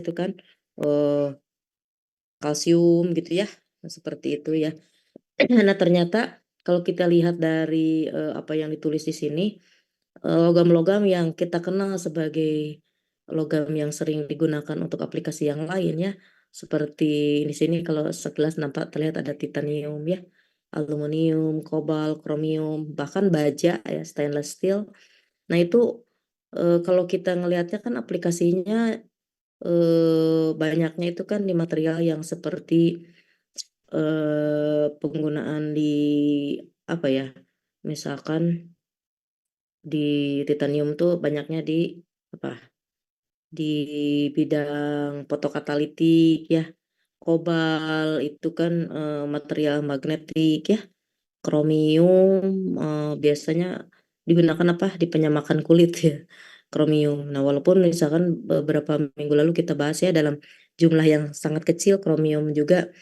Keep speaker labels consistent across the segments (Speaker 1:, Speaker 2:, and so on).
Speaker 1: itu kan, eee, kalsium gitu ya, seperti itu ya. Nah ternyata kalau kita lihat dari, apa yang ditulis di sini, logam-logam yang kita kenal sebagai logam yang sering digunakan untuk aplikasi yang lain ya, seperti di sini kalau sekilas nampak terlihat ada titanium ya, aluminium, kobalt, kromium, bahkan baja ya, stainless steel. Nah itu, kalau kita ngelihatnya kan aplikasinya, banyaknya itu kan di material yang seperti, penggunaan di apa ya, misalkan di titanium tuh banyaknya di apa, di bidang fotokatalitik ya, kobalt itu kan, material magnetik ya, kromium, biasanya digunakan apa, di penyamakan kulit ya, kromium. Nah walaupun misalkan beberapa minggu lalu kita bahas ya dalam jumlah yang sangat kecil kromium juga,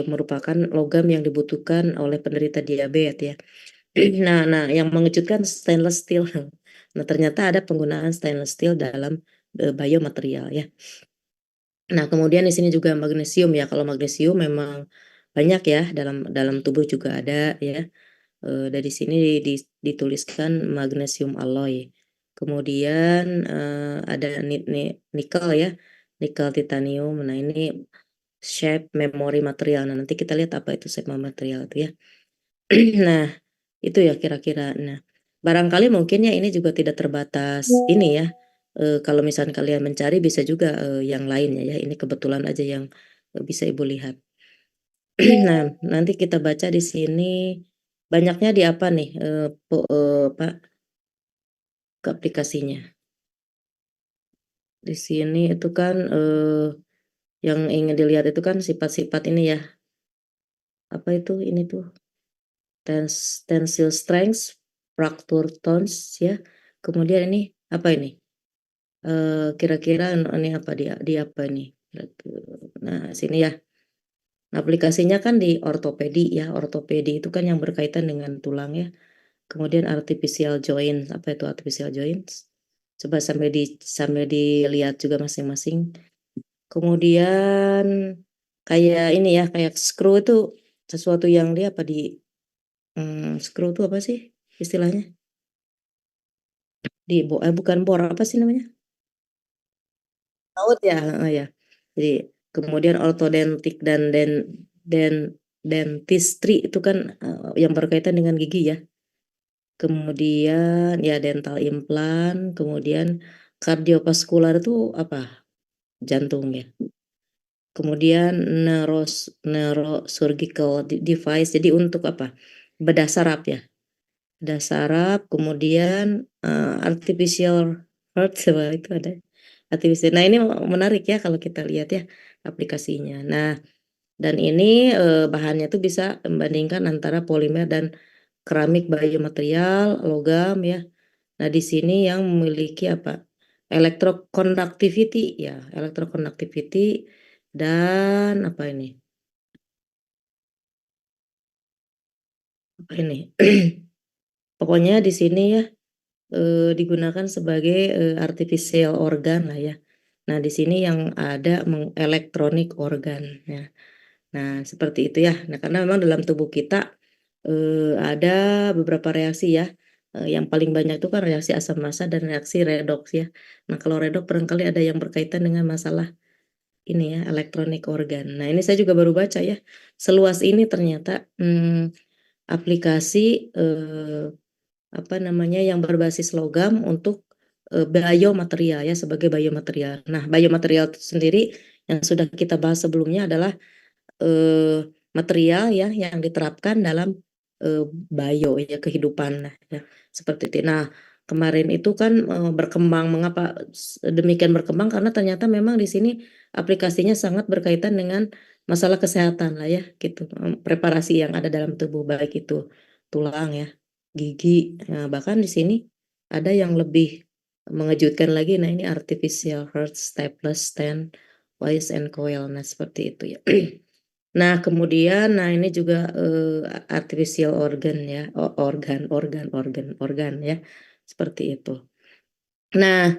Speaker 1: merupakan logam yang dibutuhkan oleh penderita diabetes ya. Nah nah yang mengejutkan stainless steel. Nah ternyata ada penggunaan stainless steel dalam, biomaterial ya. Nah kemudian di sini juga magnesium ya, kalau magnesium memang banyak ya dalam dalam tubuh juga ada ya, dari sini dituliskan magnesium alloy. Kemudian, ada nikel ya, nikel titanium. Nah ini shape memory material. Nah nanti kita lihat apa itu shape material itu ya. Nah itu ya kira-kira. Nah barangkali mungkin ya ini juga tidak terbatas ini ya, kalau misalnya kalian mencari bisa juga, yang lainnya ya, ini kebetulan aja yang, bisa Ibu lihat. Nah nanti kita baca di sini banyaknya di apa nih, apa, ke aplikasinya. Di sini itu kan, yang ingin dilihat itu kan sifat-sifat ini ya, apa itu, ini tuh, tensile strength, fracture tones ya, kemudian ini, apa ini, kira-kira ini apa di apa ini, nah sini ya, aplikasinya kan di ortopedi ya, ortopedi itu kan yang berkaitan dengan tulang ya, kemudian artificial joint, apa itu artificial joints? Coba sambil dilihat juga masing-masing. Kemudian kayak ini ya, kayak screw itu sesuatu yang dia apa screw itu apa sih istilahnya? Bukan bor, apa sih namanya? Baut ya? Heeh, ya. Jadi kemudian ortodontik dan dentistry itu kan, yang berkaitan dengan gigi ya. Kemudian ya dental implant, kemudian kardiovaskular itu apa? Jantung ya. Kemudian neurosurgical device, jadi untuk apa, bedah saraf ya, bedah saraf, kemudian, artificial heart coba itu ada, artificial. Nah ini menarik ya kalau kita lihat ya aplikasinya. Nah dan ini, bahannya tuh bisa membandingkan antara polimer dan keramik biomaterial, logam ya. Nah di sini yang memiliki apa, electroconductivity ya, electroconductivity dan apa ini, apa ini, pokoknya di sini ya, digunakan sebagai, artificial organ lah ya. Nah di sini yang ada electronic organ ya. Nah seperti itu ya. Nah karena memang dalam tubuh kita, ada beberapa reaksi ya, yang paling banyak itu kan reaksi asam massa dan reaksi redoks ya. Nah kalau redoks barangkali ada yang berkaitan dengan masalah ini ya, electronic organ. Nah ini saya juga baru baca ya, seluas ini ternyata, aplikasi, apa namanya, yang berbasis logam untuk, biomaterial ya, sebagai biomaterial. Nah biomaterial itu sendiri yang sudah kita bahas sebelumnya adalah, material ya yang diterapkan dalam, bio ya, kehidupan nah ya, seperti itu. Nah kemarin itu kan, berkembang, mengapa demikian berkembang karena ternyata memang di sini aplikasinya sangat berkaitan dengan masalah kesehatan lah ya gitu, preparasi yang ada dalam tubuh baik itu tulang ya, gigi, bahkan di sini ada yang lebih mengejutkan lagi, nah ini artificial heart, staples, stent, wires and coil, nah seperti itu ya. Nah kemudian, nah ini juga, artificial organ ya, organ ya, seperti itu. Nah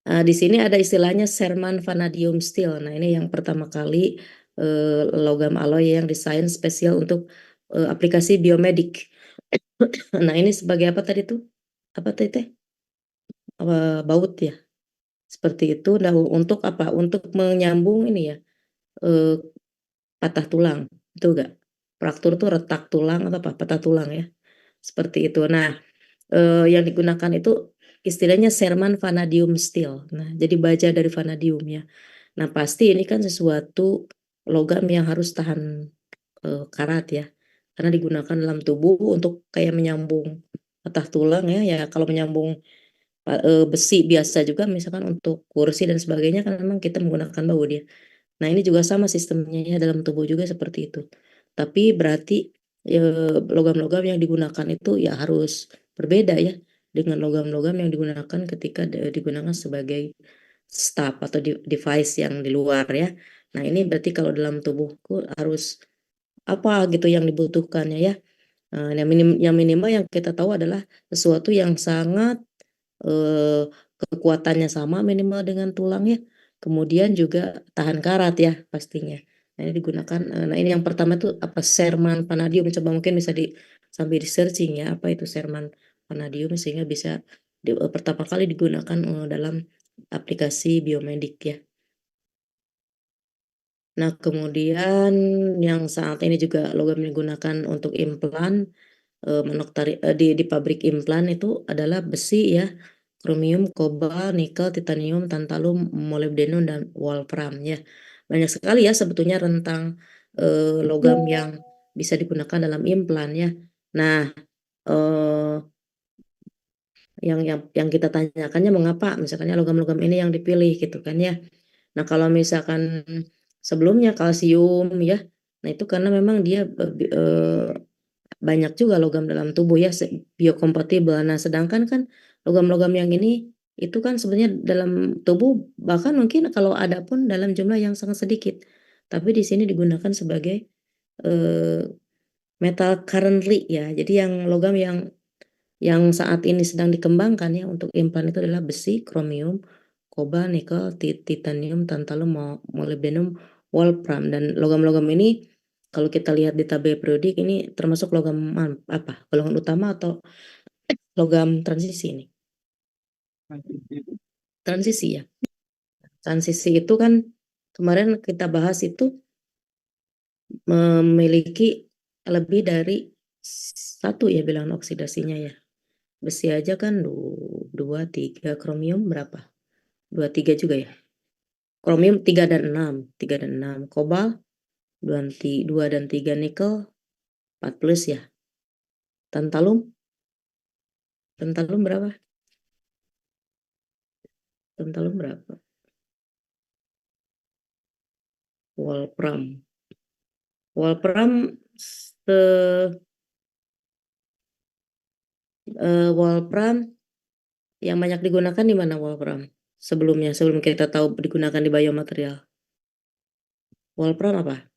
Speaker 1: Di sini ada istilahnya Sherman Vanadium Steel. Nah, ini yang pertama kali logam alloy yang desain spesial untuk aplikasi biomedik. Nah, ini sebagai apa tadi tuh? Apa tadi teh? Baut ya. Seperti itu. Nah, untuk apa? Untuk menyambung ini ya, eh, patah tulang. Itu enggak? Fraktur tuh retak tulang atau apa? Patah tulang ya. Seperti itu. Nah, yang digunakan itu istilahnya Sherman Vanadium Steel. Nah, jadi baja dari vanadium ya. Nah, pasti ini kan sesuatu logam yang harus tahan karat ya. Karena digunakan dalam tubuh untuk kayak menyambung patah tulang ya. Ya, kalau menyambung besi biasa juga misalkan untuk kursi dan sebagainya kan memang kita menggunakan baut ya. Nah, ini juga sama sistemnya ya, dalam tubuh juga seperti itu. Tapi berarti logam-logam yang digunakan itu ya harus berbeda ya dengan logam-logam yang digunakan ketika digunakan sebagai staff atau device yang di luar ya. Nah, ini berarti kalau dalam tubuhku harus apa gitu yang dibutuhkannya ya. Yang minimal yang kita tahu adalah sesuatu yang sangat eh, kekuatannya sama minimal dengan tulang ya. Kemudian juga tahan karat ya pastinya. Nah, ini digunakan. Nah, ini yang pertama tuh apa Sherman Vanadium. Coba mungkin bisa sambil di searching ya apa itu Sherman Vanadium sehingga bisa pertama kali digunakan dalam aplikasi biomedik ya. Nah, kemudian yang saat ini juga logam digunakan untuk implan di pabrik implan itu adalah besi ya, kromium, kobalt, nikel, titanium, tantalum, molybdenum dan wolfram ya. Banyak sekali ya sebetulnya rentang logam yang bisa digunakan dalam implan ya. Nah, eh, yang kita tanyakannya mengapa misalkannya logam-logam ini yang dipilih gitu kan ya. Nah, kalau misalkan sebelumnya kalsium ya, nah itu karena memang dia banyak juga logam dalam tubuh ya biokompatibel. Nah, sedangkan kan logam-logam yang ini itu kan sebenarnya dalam tubuh bahkan mungkin kalau ada pun dalam jumlah yang sangat sedikit. Tapi di sini digunakan sebagai eh, metal currently ya. Jadi yang logam yang saat ini sedang dikembangkan ya untuk implan itu adalah besi, kromium, kobalt, nikel, titanium, tantalum, molybdenum, wolfram dan logam-logam ini kalau kita lihat di tabel periodik ini termasuk logam apa? Golongan utama atau logam transisi ini? Transisi ya. Transisi itu kan kemarin kita bahas itu memiliki lebih dari satu ya bilangan oksidasinya ya. Besi aja kan dua, tiga, kromium berapa? Dua, tiga juga ya. Kromium 3 dan 6, 3 dan 6. Kobalt 2 dan 3 nikel 4 plus ya. Tantalum, tantalum berapa? Tantalum berapa? Wolfram. Wolfram Wolfram yang banyak digunakan di mana Wolfram? Sebelumnya, sebelum kita tahu digunakan di biomaterial. Wolfram apa?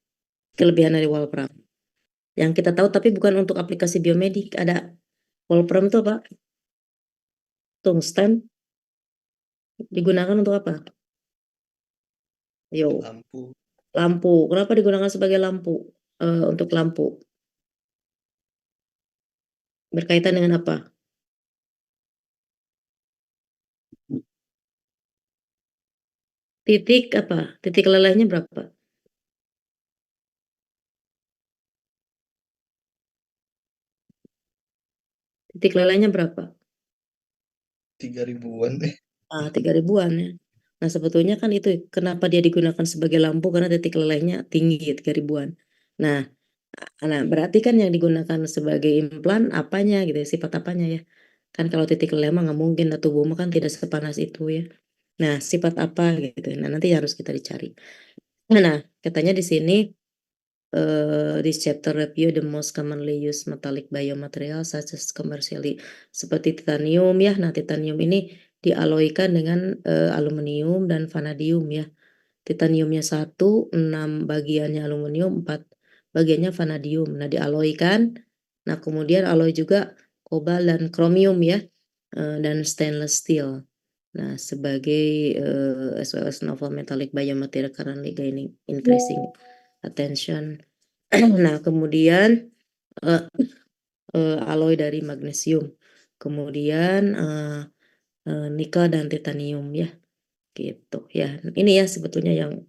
Speaker 1: Kelebihan dari Wolfram. Yang kita tahu tapi bukan untuk aplikasi biomedik. Ada Wolfram itu apa? Tungsten digunakan untuk apa? Yo,
Speaker 2: Lampu.
Speaker 1: lampu. Kenapa digunakan sebagai lampu? Untuk lampu. Berkaitan dengan apa? Titik apa? Titik lelehnya berapa? Titik lelehnya berapa?
Speaker 2: 3.000-an deh.
Speaker 1: 3.000-an ya. Nah, sebetulnya kan itu kenapa dia digunakan sebagai lampu karena titik lelehnya tinggi 3.000-an. Nah, berarti kan yang digunakan sebagai implan apanya gitu ya, sifat apanya ya. Kan kalau titik leleh mah nggak mungkin lah tubuh mah kan tidak sepanas itu ya. Nah, sifat apa gitu. Nah, nanti harus kita dicari. Nah, katanya di sini this chapter review the most commonly used metallic biomaterial such as commercially seperti titanium ya. Nah, titanium ini dialoikan dengan aluminium dan vanadium ya. Titaniumnya 6 bagiannya aluminium, 4 bagiannya vanadium. Nah, dialoikan. Nah, kemudian alloy juga kobalt dan kromium ya, dan stainless steel. Nah, sebagai as well as novel metallic biomaterial currently gaining increasing attention. Nah, kemudian alloy dari magnesium, kemudian nikel dan titanium ya, gitu ya. Ini ya sebetulnya yang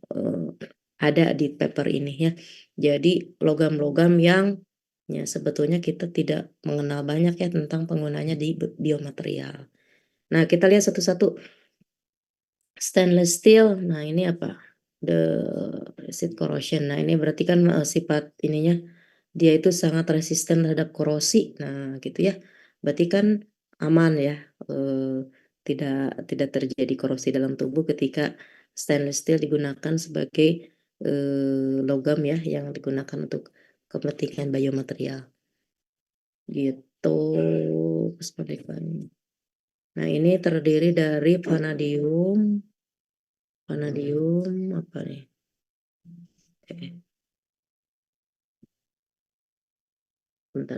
Speaker 1: ada di paper ini ya. Jadi logam-logam yang ya sebetulnya kita tidak mengenal banyak ya tentang penggunanya di biomaterial. Nah, kita lihat satu-satu. Stainless steel, nah ini apa? The resist corrosion. Nah, ini berarti kan sifat ininya dia itu sangat resisten terhadap korosi. Nah, gitu ya. Berarti kan aman ya. Tidak terjadi korosi dalam tubuh ketika stainless steel digunakan sebagai logam ya yang digunakan untuk kepentingan biomaterial. Gitu. Nah, ini terdiri dari vanadium apa nih? Bentar.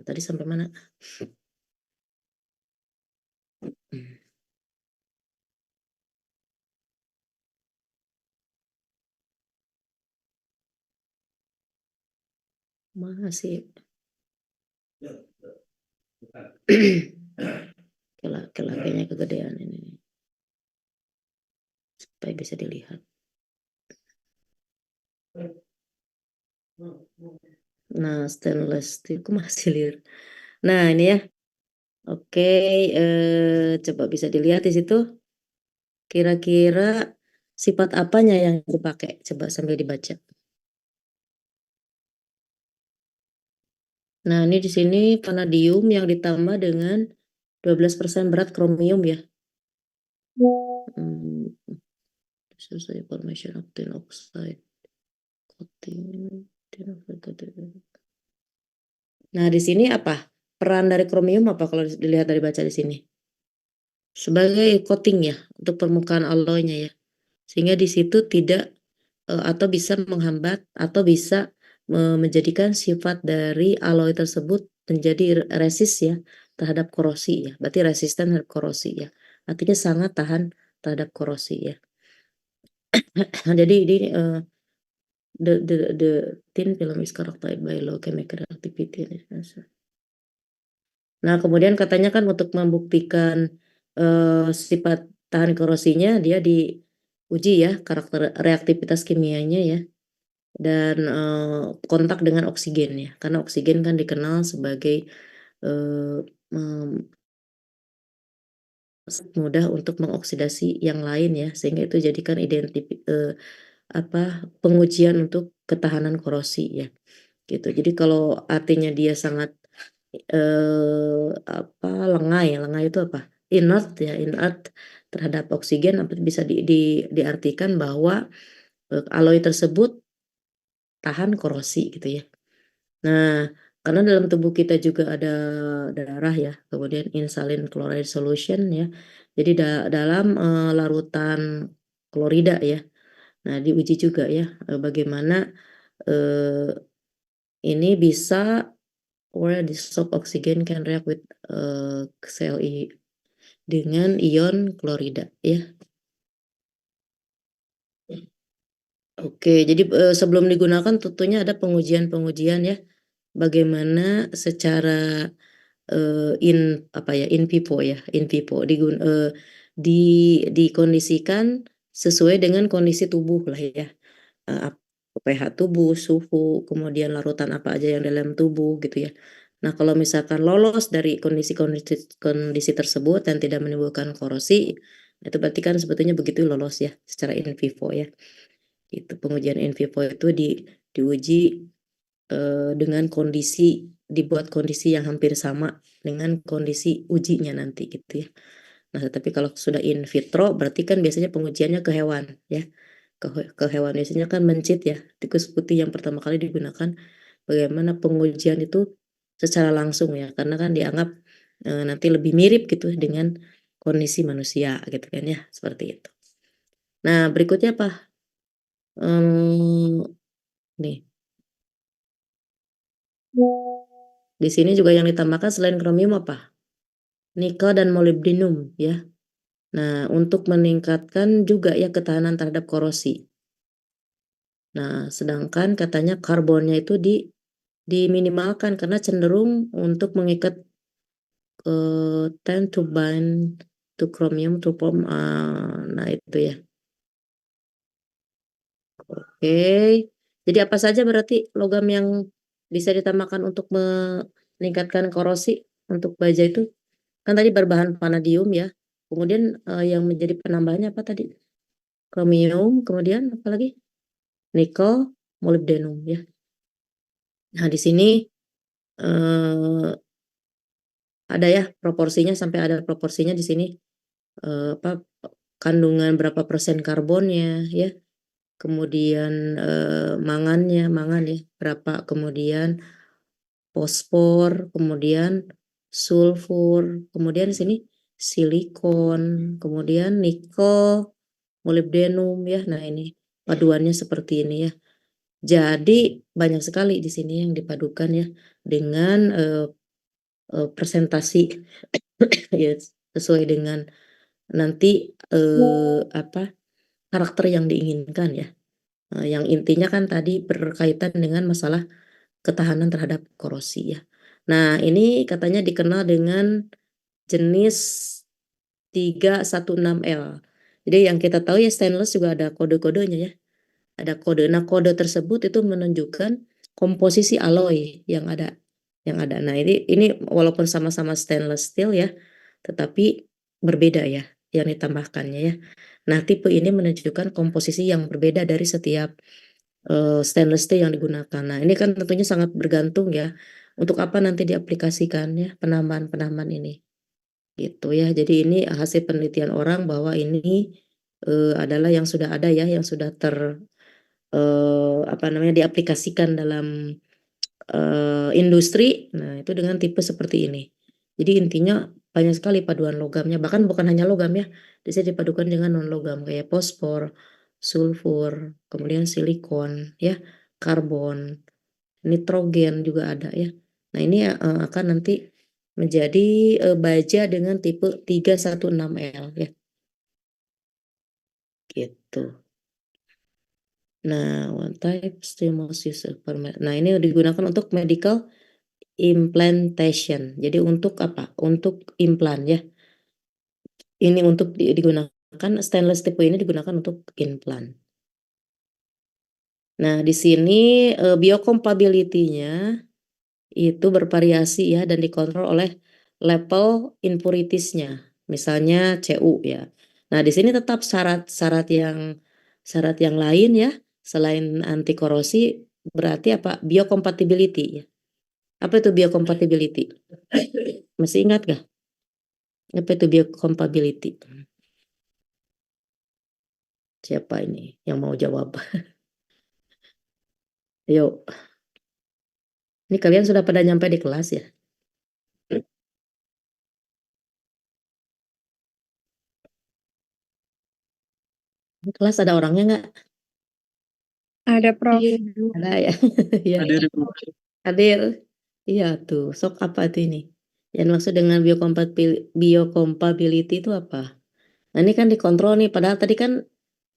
Speaker 1: Tadi sampai mana? Mana sih? Kayaknya kegedean ini supaya bisa dilihat. Nah, stainless steel aku masih lihat. Nah, ini ya. Oke, coba bisa dilihat di situ. Kira-kira sifat apanya yang dipakai? Coba sambil dibaca. Nah, ini di sini vanadium yang ditambah dengan 12% berat kromium ya. This is the formation of tin oxide. Coating. Nah, di sini apa? Peran dari kromium apa kalau dilihat dari baca di sini? Sebagai coating ya untuk permukaan alloynya ya. Sehingga di situ tidak atau bisa menghambat atau bisa menjadikan sifat dari alloy tersebut menjadi resist ya terhadap korosi ya. Berarti resisten terhadap korosi ya. Artinya sangat tahan terhadap korosi ya. Jadi ini the thin film is characterized by low chemical activity. Nah, kemudian katanya kan untuk membuktikan sifat tahan korosinya dia diuji ya karakter reaktivitas kimianya ya dan kontak dengan oksigen ya karena oksigen kan dikenal sebagai mudah untuk mengoksidasi yang lain ya sehingga itu jadikan pengujian untuk ketahanan korosi ya gitu. Jadi kalau artinya dia sangat lengai itu apa? Inert terhadap oksigen bisa diartikan bahwa alloy tersebut tahan korosi gitu ya. Nah, karena dalam tubuh kita juga ada darah ya, kemudian insulin chloride solution ya. Jadi dalam larutan klorida ya. Nah, diuji juga ya bagaimana ini bisa where dissolved oxygen can react with sel dengan ion klorida ya. Oke, jadi sebelum digunakan tentunya ada pengujian-pengujian ya. Bagaimana secara in vivo ya, dikondisikan sesuai dengan kondisi tubuh lah ya. pH tubuh, suhu, kemudian larutan apa aja yang dalam tubuh gitu ya. Nah, kalau misalkan lolos dari kondisi tersebut dan tidak menimbulkan korosi, itu berarti kan sebetulnya begitu lolos ya secara in vivo ya. Itu pengujian in vivo itu diuji dengan dibuat kondisi yang hampir sama dengan kondisi ujinya nanti gitu ya. Nah, tapi kalau sudah in vitro berarti kan biasanya pengujiannya ke hewan ya. Ke hewan biasanya kan mencit ya. Tikus putih yang pertama kali digunakan bagaimana pengujian itu secara langsung ya. Karena kan dianggap nanti lebih mirip gitu dengan kondisi manusia gitu kan ya. Seperti itu. Nah, berikutnya apa? Nih. Di sini juga yang ditambahkan selain kromium apa? Nikel dan molybdenum ya. Nah, untuk meningkatkan juga ya ketahanan terhadap korosi. Nah, sedangkan katanya karbonnya itu diminimalkan karena cenderung untuk mengikat tend to bind to chromium to form. Nah, itu ya. Oke. Jadi apa saja berarti logam yang bisa ditambahkan untuk meningkatkan korosi untuk baja itu? Kan tadi berbahan vanadium ya. Kemudian yang menjadi penambahnya apa tadi? Kromium, kemudian apa lagi? Nikel, molybdenum ya. Nah, di sini eh, ada ya proporsinya, sampai ada proporsinya di sini, apa kandungan berapa persen karbonnya ya. Kemudian mangan ya berapa, kemudian fosfor, kemudian sulfur, kemudian di sini silikon, kemudian nikel, molybdenum ya. Nah, ini paduannya seperti ini ya. Jadi banyak sekali di sini yang dipadukan ya dengan presentasi ya sesuai dengan nanti apa karakter yang diinginkan ya. Yang intinya kan tadi berkaitan dengan masalah ketahanan terhadap korosi ya. Nah, ini katanya dikenal dengan jenis 316L. Jadi yang kita tahu ya stainless juga ada kode-kodenya ya. Ada kode. Nah, kode tersebut itu menunjukkan komposisi alloy yang ada. Nah, ini walaupun sama-sama stainless steel ya, tetapi berbeda ya yang ditambahkannya ya. Nah, tipe ini menunjukkan komposisi yang berbeda dari setiap stainless steel yang digunakan. Nah, ini kan tentunya sangat bergantung ya untuk apa nanti diaplikasikan ya penambahan-penambahan ini. Gitu ya. Jadi ini hasil penelitian orang bahwa ini adalah yang sudah ada ya, yang sudah apa namanya diaplikasikan dalam industri. Nah, itu dengan tipe seperti ini. Jadi intinya banyak sekali paduan logamnya, bahkan bukan hanya logam ya, bisa dipadukan dengan non logam kayak fosfor, sulfur, kemudian silikon ya, karbon, nitrogen juga ada ya. Nah, ini akan nanti menjadi baja dengan tipe 316L ya. Gitu. Nah, one type stimulus user Nah, ini digunakan untuk medical implantation. Jadi untuk apa? Untuk implan ya. Ini untuk digunakan stainless tipe ini digunakan untuk implan. Nah, di sini biocompatibility-nya itu bervariasi ya dan dikontrol oleh level impurities-nya. Misalnya CU ya. Nah, di sini tetap syarat yang lain ya selain anti korosi berarti apa? Biocompatibility ya. Apa itu biocompatibility? Masih ingat gak? Apa itu biocompatibility? Siapa ini yang mau jawab? Yuk, ini kalian sudah pada nyampe di kelas ya? Di kelas ada orangnya nggak?
Speaker 2: Ada, Prof.
Speaker 1: Ada ya? Iya.
Speaker 3: Hadir Ibu.
Speaker 1: Hadir. Iya tuh, sok apa tuh ini? Yang maksud dengan biocompatibility itu apa? Nah, ini kan dikontrol nih, padahal tadi kan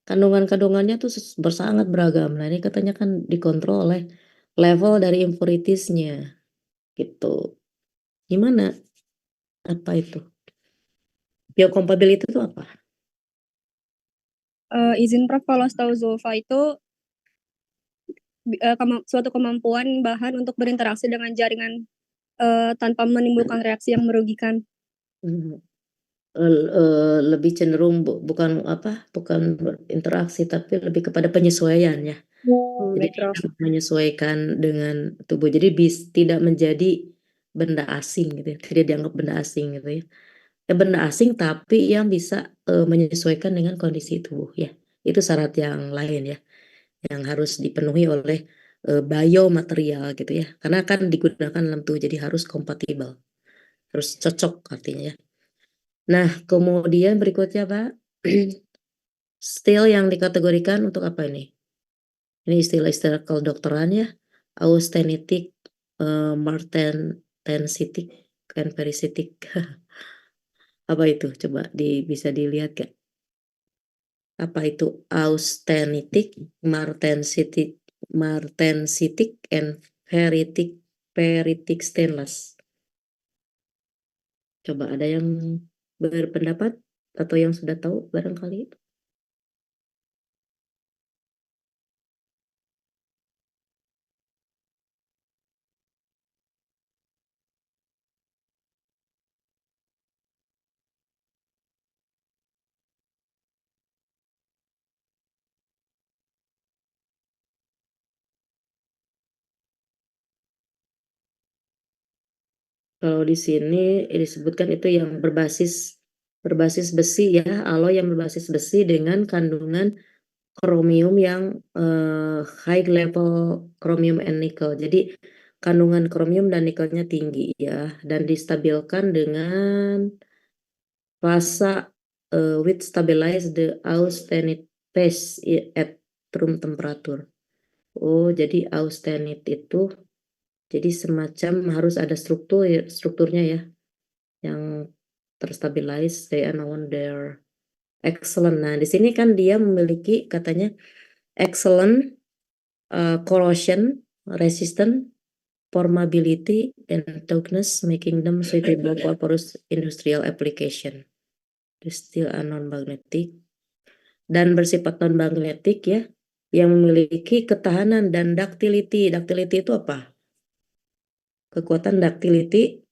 Speaker 1: kandungan-kandungannya tuh bersangat beragam. Nah, ini katanya kan dikontrol oleh level dari impurities-nya gitu. Gimana? Apa itu? Biocompatibility itu apa?
Speaker 2: Izin Prof, kalau setahu Zulfa itu suatu kemampuan bahan untuk berinteraksi dengan jaringan tanpa menimbulkan reaksi yang merugikan.
Speaker 1: Hmm. Lebih cenderung bukan berinteraksi tapi lebih kepada penyesuaian ya. Jadi
Speaker 2: Baik, Prof.
Speaker 1: menyesuaikan dengan tubuh. Jadi tidak menjadi benda asing gitu ya. Tidak dianggap benda asing gitu ya. Ya benda asing tapi yang bisa menyesuaikan dengan kondisi tubuh ya. Itu syarat yang lain ya yang harus dipenuhi oleh biomaterial gitu ya. Karena kan digunakan dalam tubuh jadi harus kompatibel. Harus cocok artinya ya. Nah, kemudian berikutnya Pak, steel yang dikategorikan untuk apa ini? Ini istilah-istilah kedokteran ya, austenitic, martensitic, and parasitic. Apa itu? Coba bisa dilihat gak? Apa itu austenitic, martensitic, and peritic stainless? Coba ada yang berpendapat atau yang sudah tahu barangkali? Kalau di sini disebutkan itu yang berbasis besi ya, alloy yang berbasis besi dengan kandungan kromium yang high level chromium and nickel. Jadi kandungan kromium dan nikelnya tinggi ya, dan distabilkan dengan fasa with stabilize the austenite phase at room temperature. Oh, jadi austenite itu jadi semacam harus ada strukturnya ya, yang terstabilize, they are known their excellent. Nah, di sini kan dia memiliki katanya excellent corrosion resistant, formability, and toughness, making them suitable for industrial application. They still are non-magnetic dan bersifat non-magnetic ya, yang memiliki ketahanan dan ductility. Ductility itu apa? Kekuatan ductility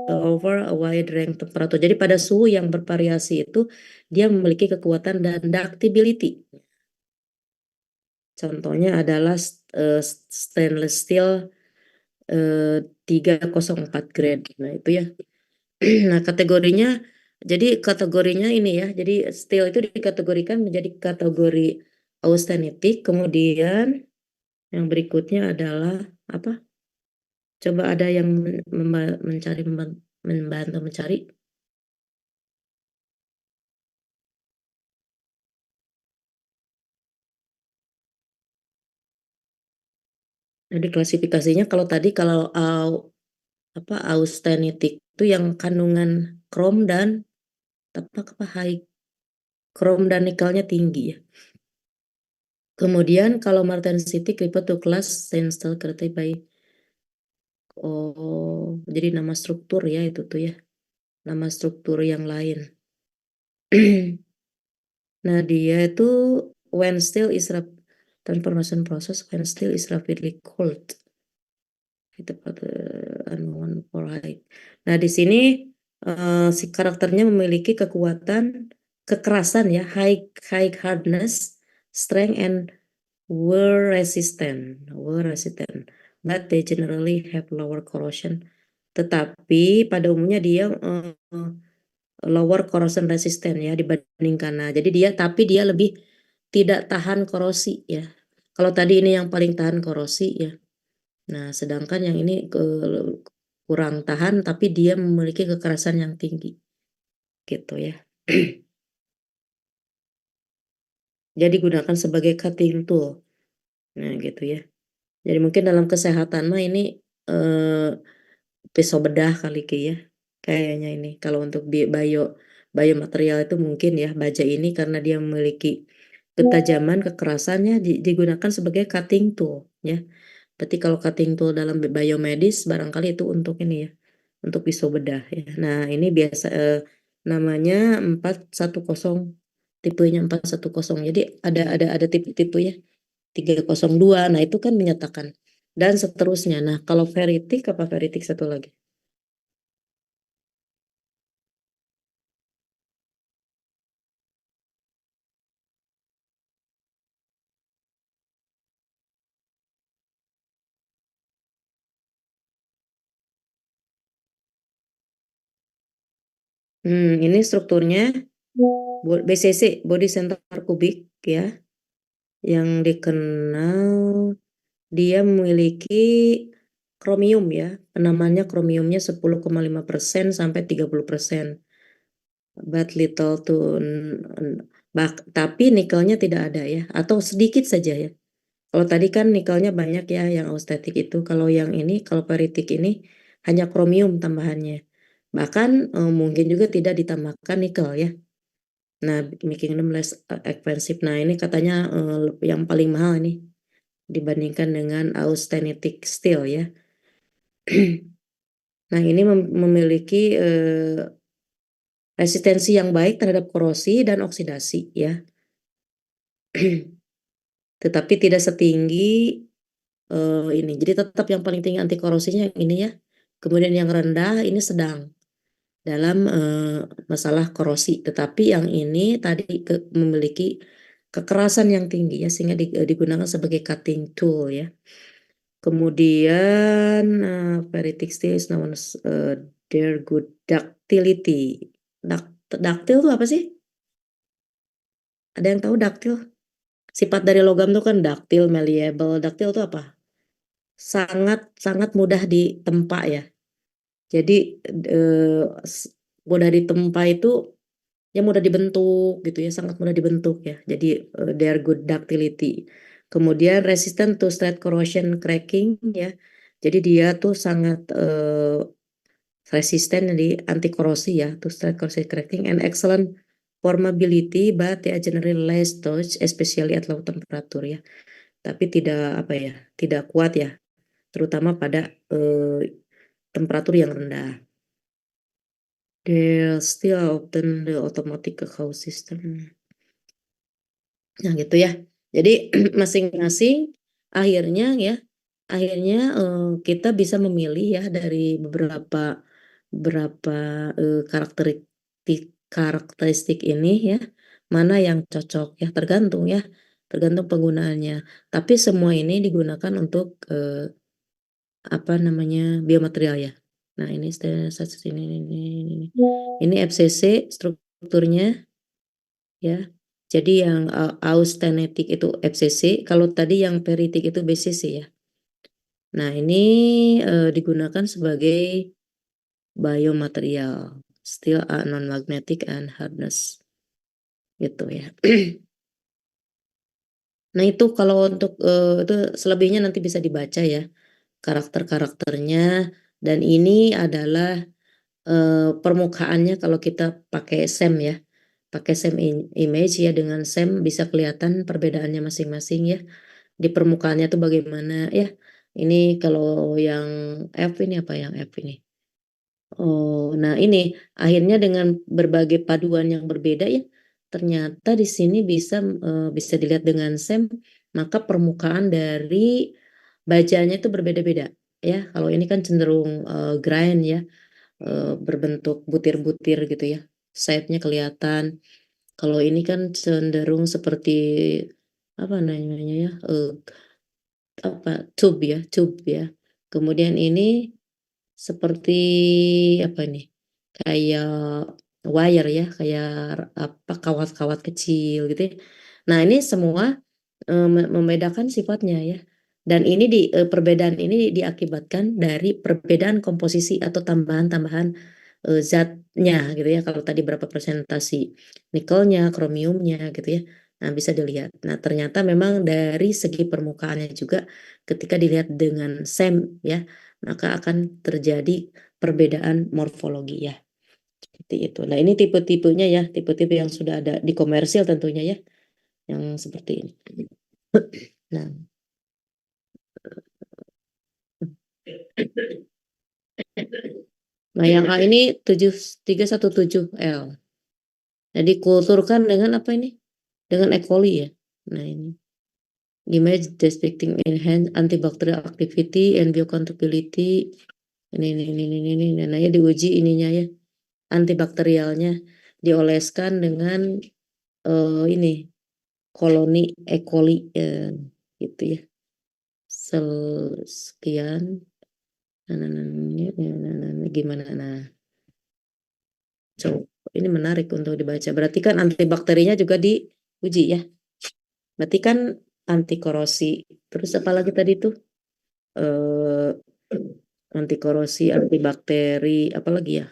Speaker 1: over a wide range temperature. Jadi pada suhu yang bervariasi itu dia memiliki kekuatan dan ductility. Contohnya adalah stainless steel 304 grade. Nah, itu ya. Nah, kategorinya ini ya. Jadi steel itu dikategorikan menjadi kategori austenitic. Kemudian yang berikutnya adalah apa? Coba ada yang membantu mencari. Jadi klasifikasinya kalau tadi austenitic itu yang kandungan krom dan apa high krom dan nikelnya tinggi ya. Kemudian kalau martensite refer to class stainless steel created by jadi nama struktur ya itu tuh ya. Nama struktur yang lain. Nah, dia itu when steel is transformation process when steel is rapidly cooled. Itu pada unknown for height. Nah, di sini si karakternya memiliki kekerasan ya, high hardness, strength, and wear resistant. But they generally have lower corrosion. Tetapi pada umumnya dia lower corrosion resistant ya dibandingkan. Nah, jadi dia lebih tidak tahan korosi ya. Kalau tadi ini yang paling tahan korosi ya. Nah, sedangkan yang ini kurang tahan tapi dia memiliki kekerasan yang tinggi. Gitu ya. Jadi gunakan sebagai cutting tool. Nah, gitu ya. Jadi mungkin dalam kesehatan mah ini pisau bedah kali ya. Kayaknya ini kalau untuk biomaterial itu mungkin ya baja ini karena dia memiliki ketajaman, kekerasannya digunakan sebagai cutting tool ya. Berarti kalau cutting tool dalam biomedis barangkali itu untuk ini ya, untuk pisau bedah ya. Nah, ini biasa namanya 410, tipenya 410. Jadi ada tipe-tipe ya. 302. Nah, itu kan menyatakan dan seterusnya. Nah, kalau veritik apa veritik satu lagi? Ini strukturnya BCC, body center kubik ya, yang dikenal dia memiliki kromium ya, penamannya kromiumnya 10,5% sampai 30%. But little to tapi nikelnya tidak ada ya, atau sedikit saja ya. Kalau tadi kan nikelnya banyak ya yang austetik itu, kalau yang ini, kalau peritik ini hanya kromium tambahannya. Bahkan mungkin juga tidak ditambahkan nikel ya. Nah, making them less expensive. Nah, ini katanya yang paling mahal ini dibandingkan dengan austenitic steel ya. Nah, ini memiliki resistensi yang baik terhadap korosi dan oksidasi ya. Tetapi tidak setinggi ini. Jadi tetap yang paling tinggi anti korosinya yang ini ya. Kemudian yang rendah ini sedang dalam masalah korosi. Tetapi yang ini tadi memiliki kekerasan yang tinggi ya, sehingga digunakan sebagai cutting tool ya. Kemudian ferritic steel is known as their good ductility. Ductile itu apa sih? Ada yang tahu ductile? Sifat dari logam itu kan ductile, malleable. Ductile itu apa? Sangat mudah ditempa ya. Jadi mudah ditempa itu ya mudah dibentuk gitu ya, sangat mudah dibentuk ya. Jadi their good ductility. Kemudian resistant to straight corrosion cracking ya. Jadi dia tuh sangat resisten di anti korosi ya, to straight corrosion cracking and excellent formability, but they are generally less touch, especially at low temperature ya. Tapi tidak apa ya, tidak kuat ya, terutama pada temperatur yang rendah. They still often the automatic house system. Nah gitu ya. Jadi masing-masing akhirnya ya, akhirnya kita bisa memilih ya dari beberapa karakteristik ini ya, mana yang cocok ya, tergantung ya, tergantung penggunaannya. Tapi semua ini digunakan untuk apa namanya biomaterial ya. Nah ini ini FCC strukturnya ya. Jadi yang austenetik itu FCC, kalau tadi yang peritik itu BCC ya. Nah ini digunakan sebagai biomaterial, still non-magnetic and hardness gitu ya. Nah itu kalau untuk itu selebihnya nanti bisa dibaca ya karakter-karakternya, dan ini adalah permukaannya kalau kita pakai SEM ya, pakai SEM image ya, dengan SEM bisa kelihatan perbedaannya masing-masing ya, di permukaannya tuh bagaimana ya. Ini kalau yang F ini apa yang F ini? Oh, nah ini akhirnya dengan berbagai paduan yang berbeda ya, ternyata di sini bisa dilihat dengan SEM, maka permukaan dari bajanya itu berbeda-beda ya. Kalau ini kan cenderung grind ya, berbentuk butir-butir gitu ya, shape-nya kelihatan. Kalau ini kan cenderung seperti apa namanya ya, tube ya. Kemudian ini seperti apa nih? Kayak wire ya, kayak apa kawat-kawat kecil gitu ya. Nah, ini semua membedakan sifatnya ya. Dan ini perbedaan ini diakibatkan dari perbedaan komposisi atau tambahan-tambahan zatnya gitu ya. Kalau tadi berapa persentasi nikelnya, kromiumnya gitu ya. Nah, bisa dilihat. Nah, ternyata memang dari segi permukaannya juga ketika dilihat dengan SEM ya, maka akan terjadi perbedaan morfologi ya. Seperti itu. Nah, ini tipe-tipenya ya, tipe-tipe yang sudah ada di komersil tentunya ya, yang seperti ini. Nah, nah yang A ini 7317L. Jadi kulturkan dengan apa ini? Dengan E. coli ya. Nah, ini image depicting enhanced antibacterial activity and biocompatibility. Ini. Nah, ya diuji ininya ya, antibakterialnya dioleskan dengan ini koloni E. coli gitu ya. Sekian. Gimana? Nah, coba ini menarik untuk dibaca. Berarti kan antibakterinya juga diuji ya. Berarti kan anti korosi. Terus apa lagi tadi tuh? Eh, anti korosi, antibakteri, apa lagi ya?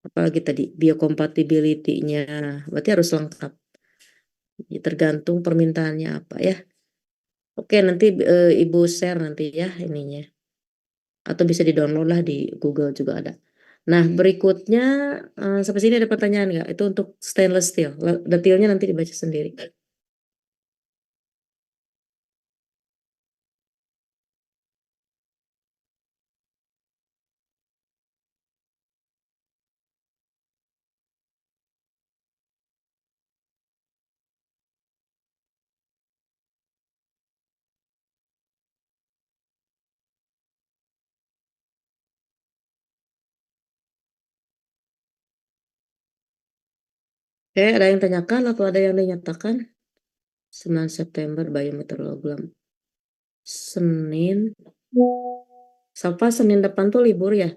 Speaker 1: Apalagi tadi biocompatibility-nya. Berarti harus lengkap. Ya, tergantung permintaannya apa ya. Oke, nanti Ibu share nanti ya ininya. Atau bisa di-download lah di Google juga ada. Nah, berikutnya sampai sini ada pertanyaan nggak? Itu untuk stainless steel. Detailnya nanti dibaca sendiri. Oke, ada yang tanyakan atau ada yang dinyatakan? 9 September biometeorogram. Senin. Safa Senin depan tuh libur ya?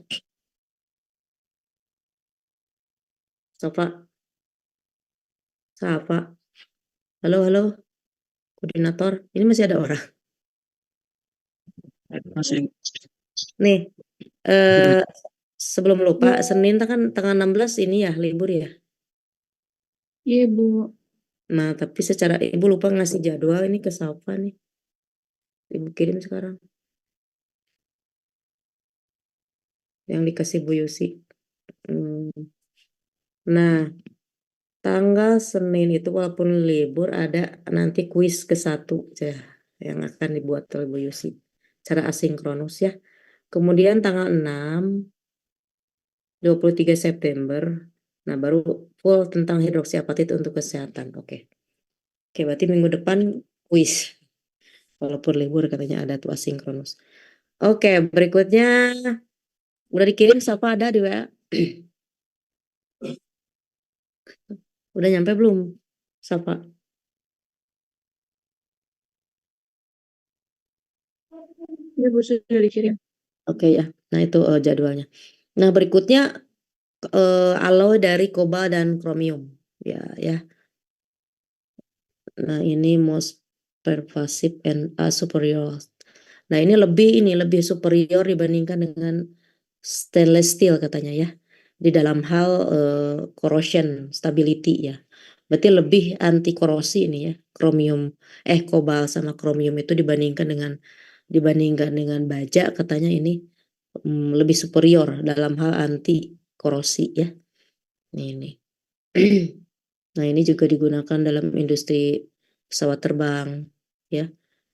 Speaker 1: Safa, Safa. Halo, halo, koordinator. Ini masih ada orang.
Speaker 3: Masih.
Speaker 1: Nih, eh, sebelum lupa, Senin kan tanggal 16 ini ya, libur ya.
Speaker 2: Iya, Bu.
Speaker 1: Nah, tapi secara Ibu lupa ngasih jadwal ini ke Safa nih. Ibu kirim sekarang. Yang dikasih Bu Yusi. Hmm. Nah, tanggal Senin itu walaupun libur ada nanti kuis ke-1 yang akan dibuat oleh Bu Yusi. Cara asinkronus ya. Kemudian tanggal 6, 23 September. Nah, baru full tentang hidroksiapatit untuk kesehatan. Oke. Oke, berarti minggu depan kuis. Walaupun libur katanya ada tuh asinkronus. Oke, berikutnya udah dikirim siapa ada di WA? Udah nyampe belum? Safa.
Speaker 2: Iya, Bu, sudah dikirim.
Speaker 1: Oke ya. Nah, itu jadwalnya. Nah, berikutnya alloy dari kobalt dan kromium. Ya, ya. Nah, ini most pervasive and superior. Nah, ini lebih superior dibandingkan dengan stainless steel katanya ya. Di dalam hal corrosion stability ya. Berarti lebih anti korosi ini ya. Kobalt sama kromium itu dibandingkan dengan baja katanya ini lebih superior dalam hal anti korosi ya. Ini. Nah, ini juga digunakan dalam industri pesawat terbang ya.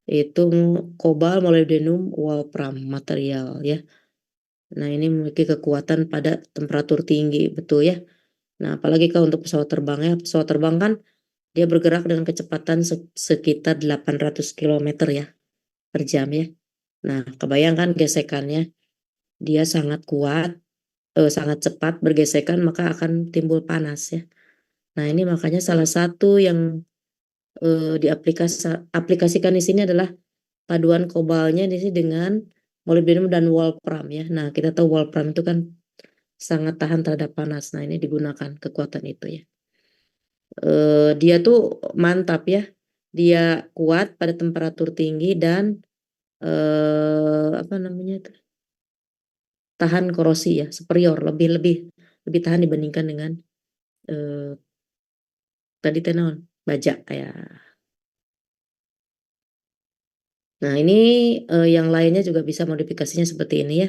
Speaker 1: Itu kobal, molybdenum, wolfram material ya. Nah, ini memiliki kekuatan pada temperatur tinggi, betul ya. Nah, apalagi kalau untuk pesawat terbang ya. Pesawat terbang kan dia bergerak dengan kecepatan sekitar 800 km ya per jam ya. Nah, kebayangkan gesekannya dia sangat kuat, sangat cepat bergesekan maka akan timbul panas ya. Nah, ini makanya salah satu yang aplikasikan di sini adalah paduan kobalnya di sini dengan molybdenum dan wolfram ya. Nah, kita tahu wolfram itu kan sangat tahan terhadap panas. Nah, ini digunakan kekuatan itu ya. Dia tuh mantap ya. Dia kuat pada temperatur tinggi dan apa namanya itu? Tahan korosi ya, superior, lebih tahan dibandingkan dengan eh, tadi tenon baja ya. Nah, ini yang lainnya juga bisa modifikasinya seperti ini ya.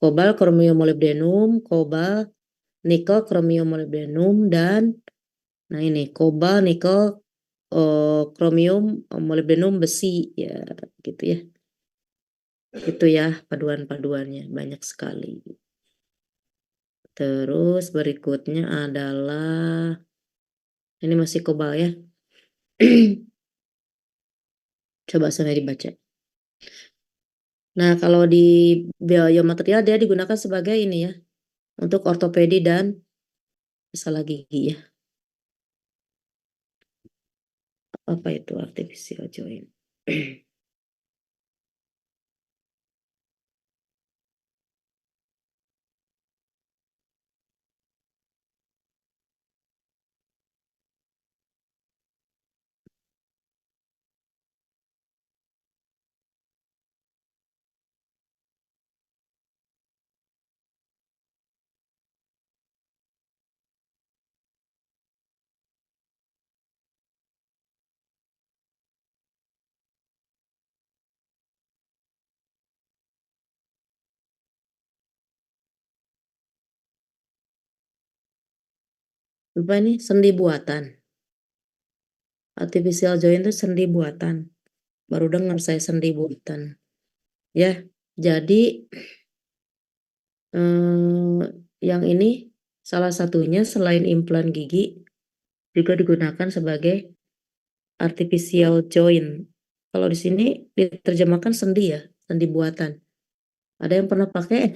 Speaker 1: Kobal, kromium, molybdenum, kobal, nikel, kromium, molybdenum, dan nah ini kobal, nikel, kromium, molybdenum, besi ya gitu ya. Itu ya paduan-paduannya banyak sekali. Terus berikutnya adalah ini masih kobal ya. Coba sana dibaca. Nah, kalau di biomaterial dia digunakan sebagai ini ya untuk ortopedi dan masalah gigi ya. Apa itu artificial joint? Apa ini? Sendi buatan. Artificial joint itu sendi buatan. Baru dengar saya sendi buatan. Ya, jadi yang ini salah satunya selain implan gigi juga digunakan sebagai artificial joint. Kalau di sini diterjemahkan sendi ya, sendi buatan. Ada yang pernah pakai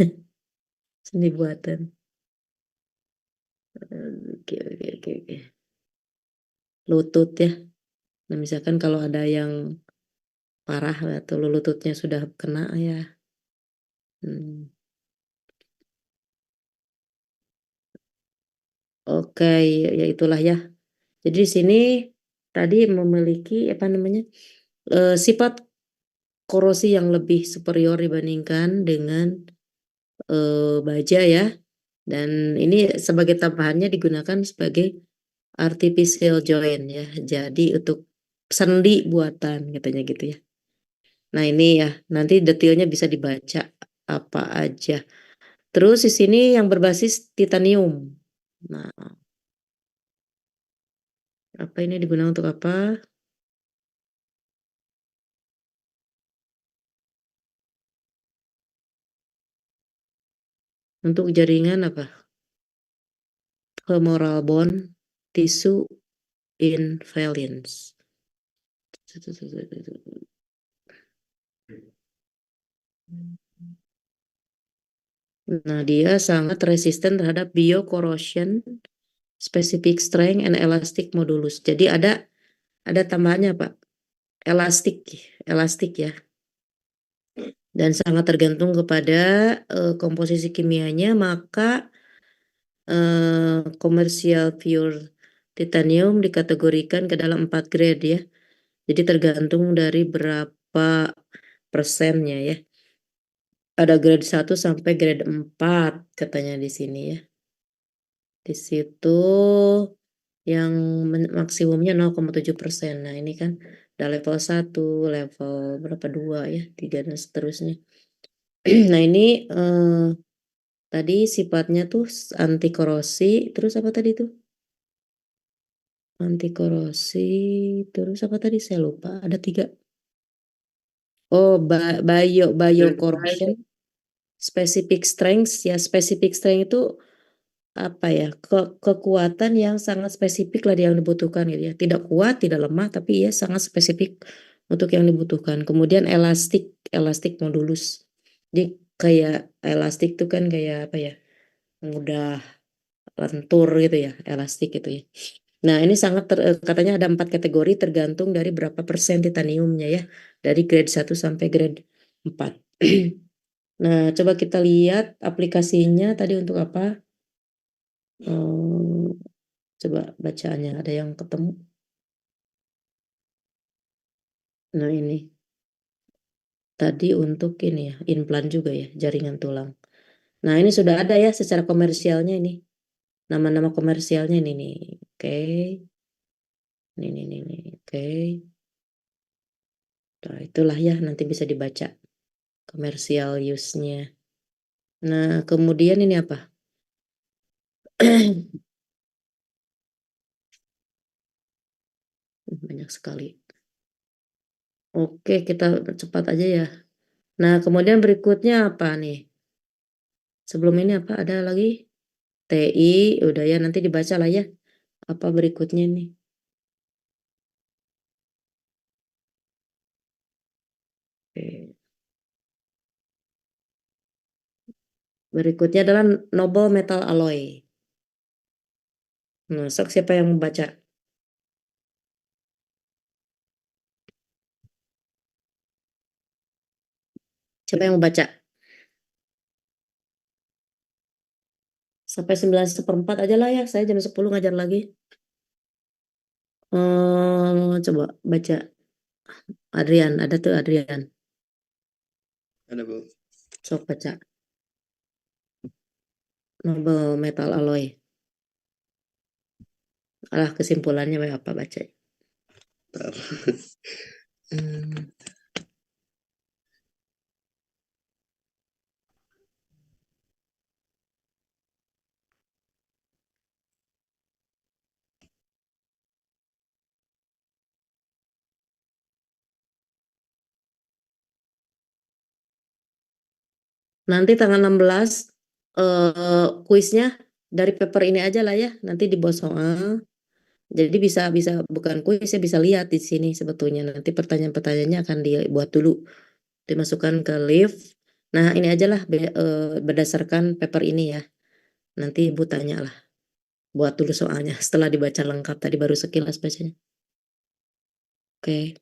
Speaker 1: sendi buatan? Oke, oke, oke, oke. Lutut ya. Nah, misalkan kalau ada yang parah atau lututnya sudah kena ya. Hmm. Oke, ya itulah ya. Jadi di sini tadi memiliki apa namanya sifat korosi yang lebih superior dibandingkan dengan baja ya. Dan ini sebagai tambahannya digunakan sebagai artificial joint ya. Jadi untuk sendi buatan katanya gitu ya. Nah ini ya nanti detailnya bisa dibaca apa aja. Terus di sini yang berbasis titanium. Nah, apa ini digunakan untuk apa? Untuk jaringan apa? Femoral bone tissue invalence. Nah, dia sangat resisten terhadap biocorrosion, specific strength and elastic modulus. Jadi ada tambahannya, Pak. Elastik, elastik ya. Dan sangat tergantung kepada komposisi kimianya, maka komersial pure titanium dikategorikan ke dalam 4 grade ya. Jadi tergantung dari berapa persennya ya. Ada grade 1 sampai grade 4 katanya di sini ya. Di situ yang maksimumnya 0,7%. Nah, ini kan ada level 1, level berapa 2 ya, 3 dan seterusnya. Nah, ini tadi sifatnya tuh anti korosi, terus apa tadi tuh? Anti korosi, terus apa tadi saya lupa, ada 3. Oh, bio corrosion, specific strength ya, specific strength itu apa ya, kekuatan yang sangat spesifik lah yang dibutuhkan gitu ya, tidak kuat tidak lemah tapi ya sangat spesifik untuk yang dibutuhkan. Kemudian elastik modulus, jadi kayak elastik tuh kan kayak apa ya, mudah lentur gitu ya, elastik gitu ya. Nah ini sangat katanya ada 4 kategori tergantung dari berapa persen titaniumnya ya, dari grade 1 sampai grade 4. Nah coba kita lihat aplikasinya tadi untuk apa. Coba bacaannya ada yang ketemu. Nah ini tadi untuk ini ya, implan juga ya, jaringan tulang. Nah ini sudah ada ya secara komersialnya ini. Nama-nama komersialnya ini nih. Oke. Ini. Oke. Nah itulah ya nanti bisa dibaca komersial use-nya. Nah kemudian ini apa? Banyak sekali. Oke kita cepat aja ya. Nah kemudian berikutnya apa nih? Sebelum ini apa ada lagi? TI udah ya nanti dibaca lah ya. Apa berikutnya nih? Oke. Berikutnya adalah noble metal alloy. Nah, sok siapa yang membaca? Siapa yang membaca? Sampai 9:04 aja lah ya. Saya jam 10 ngajar lagi. Coba baca. Adrian, ada tuh Adrian.
Speaker 3: Ada Bu.
Speaker 1: Sok baca. Noble metal alloy. Alah kesimpulannya apa baca?
Speaker 3: Bentar.
Speaker 1: Nanti tanggal 16 kuisnya dari paper ini aja lah ya. Nanti di bawah soal. Jadi bisa bukan kuis ya, bisa lihat di sini sebetulnya. Nanti pertanyaan-pertanyaannya akan dibuat dulu, dimasukkan ke lift. Nah, ini aja lah berdasarkan paper ini ya. Nanti Ibu tanya lah. Buat dulu soalnya setelah dibaca lengkap tadi baru sekilas bacanya. Oke.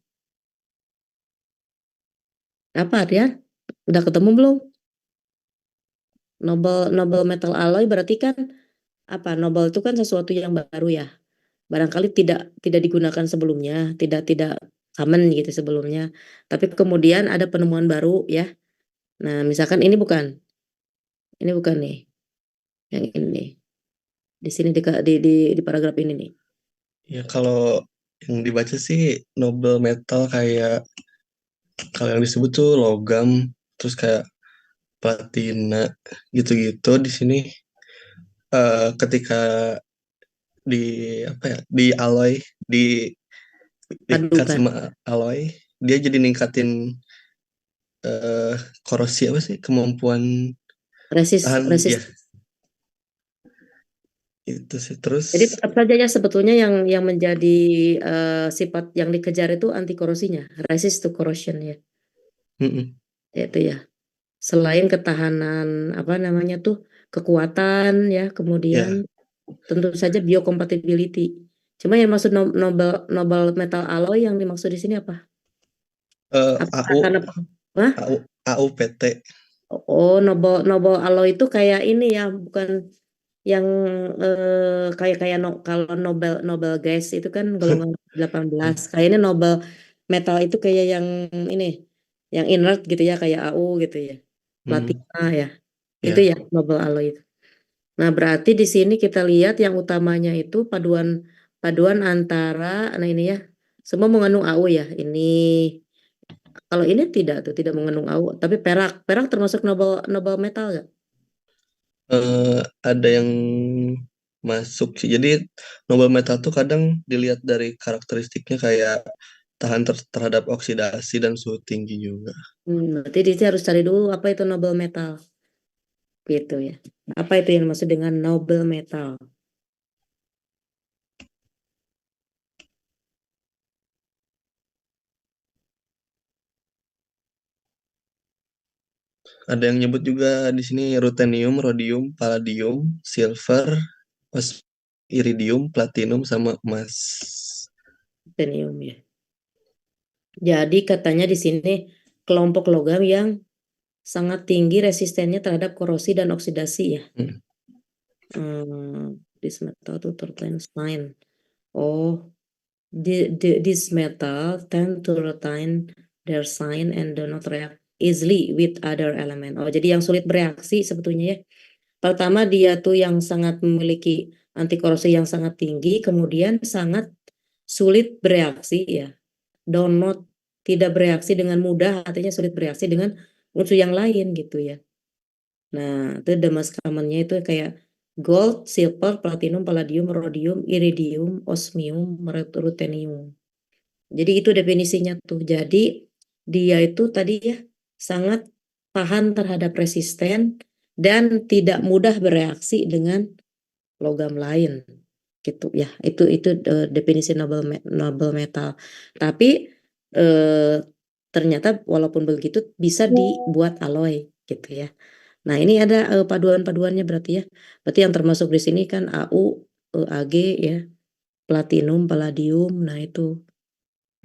Speaker 1: Apa Rian? Udah ketemu belum? Noble metal alloy berarti kan apa? Noble itu kan sesuatu yang baru ya. Barangkali tidak digunakan sebelumnya, tidak common gitu sebelumnya. Tapi kemudian ada penemuan baru ya. Nah, misalkan ini bukan nih, yang ini nih. Di sini di paragraf ini nih.
Speaker 3: Ya kalau yang dibaca sih noble metal kayak kalau yang disebut tuh logam, terus kayak platina gitu-gitu di sini ketika di apa ya di alloy diikat
Speaker 1: Padukan.
Speaker 3: sama alloy dia jadi ningkatin korosi apa sih kemampuan tahan
Speaker 1: Resist.
Speaker 3: ya itu sih terus
Speaker 1: Jadi tetap saja ya sebetulnya yang menjadi sifat yang dikejar itu anti korosinya, resist to corrosion ya.
Speaker 3: mm-mm,
Speaker 1: Itu ya. Selain ketahanan apa namanya tuh kekuatan ya, kemudian
Speaker 3: ya
Speaker 1: tentu saja biocompatibility. Cuma yang maksud noble noble metal alloy yang dimaksud di sini apa? Apa
Speaker 3: AU
Speaker 1: karena Hah?
Speaker 3: AUPT
Speaker 1: Oh, noble noble alloy itu kayak ini ya, bukan yang kayak kayak kalau Nobel Nobel gas itu kan golongan 18. Kayaknya Nobel metal itu kayak yang ini, yang inert gitu ya, kayak AU gitu ya.
Speaker 3: hmm,
Speaker 1: Platina ya. Itu
Speaker 3: ya
Speaker 1: ya Nobel alloy itu. Nah, berarti di sini kita lihat yang utamanya itu paduan paduan antara nah ini ya. Semua mengandung AU ya. Ini kalau ini tidak mengandung AU, tapi perak. Perak termasuk Nobel Nobel metal nggak?
Speaker 3: ada yang masuk sih. Jadi noble metal tuh kadang dilihat dari karakteristiknya kayak tahan terhadap oksidasi dan suhu tinggi juga.
Speaker 1: Berarti di sini harus cari dulu apa itu Nobel metal. Gitu ya. Apa itu yang maksud dengan noble metal?
Speaker 3: Ada yang nyebut juga di sini ruthenium, rhodium, palladium, silver, iridium, platinum sama emas.
Speaker 1: Titanium ya. Jadi katanya di sini kelompok logam yang sangat tinggi resistennya terhadap korosi dan oksidasi ya.
Speaker 3: Hmm.
Speaker 1: This metal to retain sign. Oh, this metal tend to retain their sign and do not react easily with other element. Oh, jadi yang sulit bereaksi sebetulnya ya. Pertama dia tuh yang sangat memiliki anti korosi yang sangat tinggi, kemudian sangat sulit bereaksi ya. Do not tidak bereaksi dengan mudah, artinya sulit bereaksi dengan unsur yang lain gitu ya. Nah, itu damas commonnya itu kayak gold, silver, platinum, palladium, rhodium, iridium, osmium, ruthenium. Jadi itu definisinya tuh. Jadi dia itu tadi ya sangat tahan terhadap resisten dan tidak mudah bereaksi dengan logam lain gitu ya. Itu definisi noble metal. Tapi eh, ternyata walaupun begitu bisa dibuat alloy gitu ya. Nah, ini ada paduan-paduannya berarti ya. Berarti yang termasuk di sini kan AU, AG ya, platinum, palladium. Nah, itu.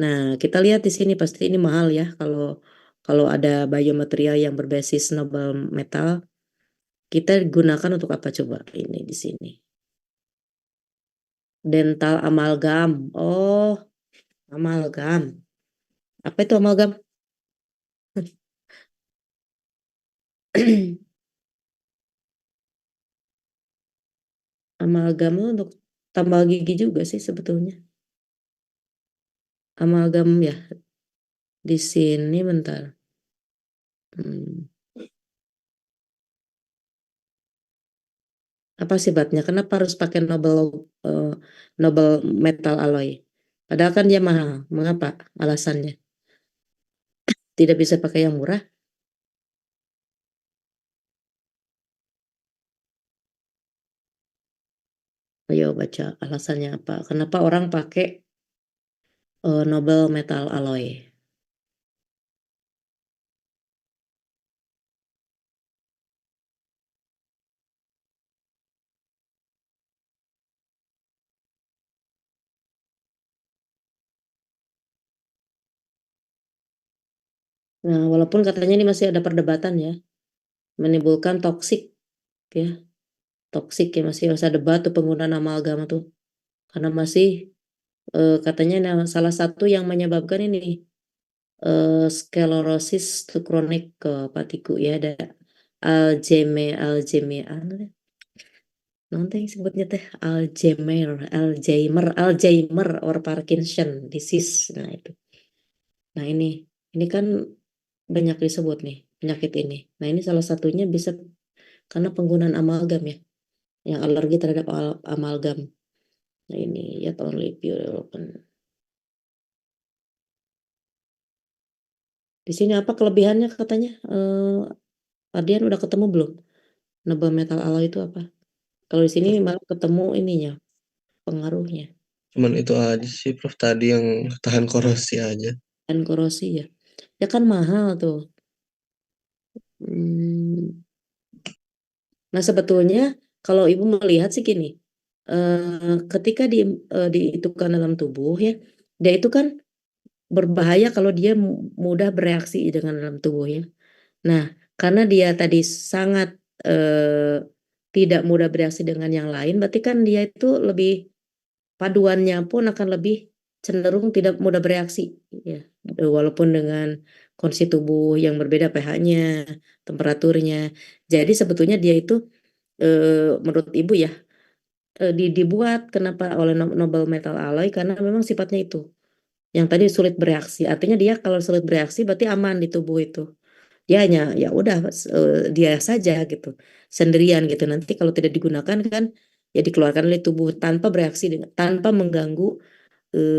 Speaker 1: Nah, kita lihat di sini pasti ini mahal ya kalau kalau ada biomaterial yang berbasis noble metal, kita gunakan untuk apa coba ini di sini. Dental amalgam. Oh, amalgam. Apa itu amalgam? Amalgam itu untuk tambal gigi juga sih sebetulnya. Amalgam ya. Di sini bentar. Hmm. Apa sifatnya? Kenapa harus pakai eh, noble metal alloy? Padahal kan dia mahal. Mengapa? Alasannya. Tidak bisa pakai yang murah. Ayo baca alasannya apa? Kenapa orang pakai noble metal alloy? Nah, walaupun katanya ini masih ada perdebatan ya, menimbulkan toksik ya, toksik ya, masih ada debat tuh penggunaan amalgam tuh, karena masih katanya salah satu yang menyebabkan ini sklerosis tuh kronik ke patiku ya, ada Alzheimer, nanti sebutnya teh Alzheimer or Parkinson disease. Nah itu. Nah ini kan banyak disebut nih penyakit ini. Nah ini salah satunya bisa karena penggunaan amalgam ya, yang alergi terhadap amalgam. Nah ini yet only pure open. Di sini apa kelebihannya katanya? Ardian udah ketemu belum? Noble metal alloy itu apa? Kalau di sini malah ketemu ininya, pengaruhnya.
Speaker 3: Cuman itu aja sih Prof tadi yang tahan korosi aja.
Speaker 1: Dan korosi ya. Ya kan mahal tuh. Hmm. Nah sebetulnya kalau ibu melihat sih gini, ketika diitukan dalam tubuh ya, dia itu kan berbahaya kalau dia mudah bereaksi dengan dalam tubuh ya. Nah karena dia tadi sangat tidak mudah bereaksi dengan yang lain, berarti kan dia itu lebih paduannya pun akan lebih cenderung tidak mudah bereaksi ya. Walaupun dengan kondisi tubuh yang berbeda pH-nya, temperaturnya. Jadi sebetulnya dia itu menurut ibu ya dibuat kenapa oleh noble metal alloy karena memang sifatnya itu yang tadi sulit bereaksi. Artinya dia kalau sulit bereaksi berarti aman di tubuh itu. Dia hanya ya udah dia saja gitu, sendirian gitu. Nanti kalau tidak digunakan kan ya dikeluarkan oleh tubuh tanpa bereaksi tanpa mengganggu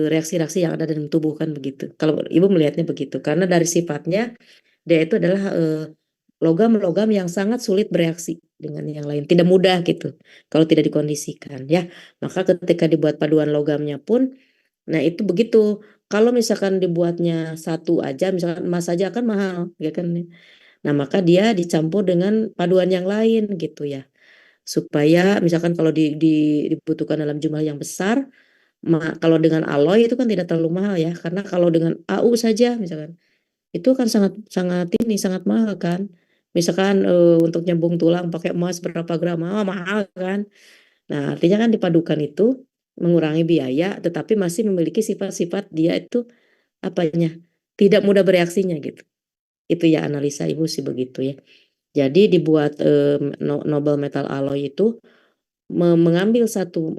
Speaker 1: reaksi-reaksi yang ada dalam tubuh kan begitu. Kalau ibu melihatnya begitu karena dari sifatnya dia itu adalah logam-logam yang sangat sulit bereaksi dengan yang lain, tidak mudah gitu kalau tidak dikondisikan ya. Maka ketika dibuat paduan logamnya pun, nah itu begitu. Kalau misalkan dibuatnya satu aja, misalkan emas saja kan mahal, ya kan? Nah maka dia dicampur dengan paduan yang lain gitu ya, supaya misalkan kalau dibutuhkan dalam jumlah yang besar, kalau dengan alloy itu kan tidak terlalu mahal ya, karena kalau dengan AU saja misalkan itu kan sangat sangat ini sangat mahal kan. Misalkan untuk nyambung tulang pakai emas berapa gram, mahal kan. Nah, artinya kan dipadukan itu mengurangi biaya tetapi masih memiliki sifat-sifat dia itu apanya? Tidak mudah bereaksinya gitu. Itu ya analisa Ibu sih begitu ya. Jadi dibuat noble metal alloy itu mengambil satu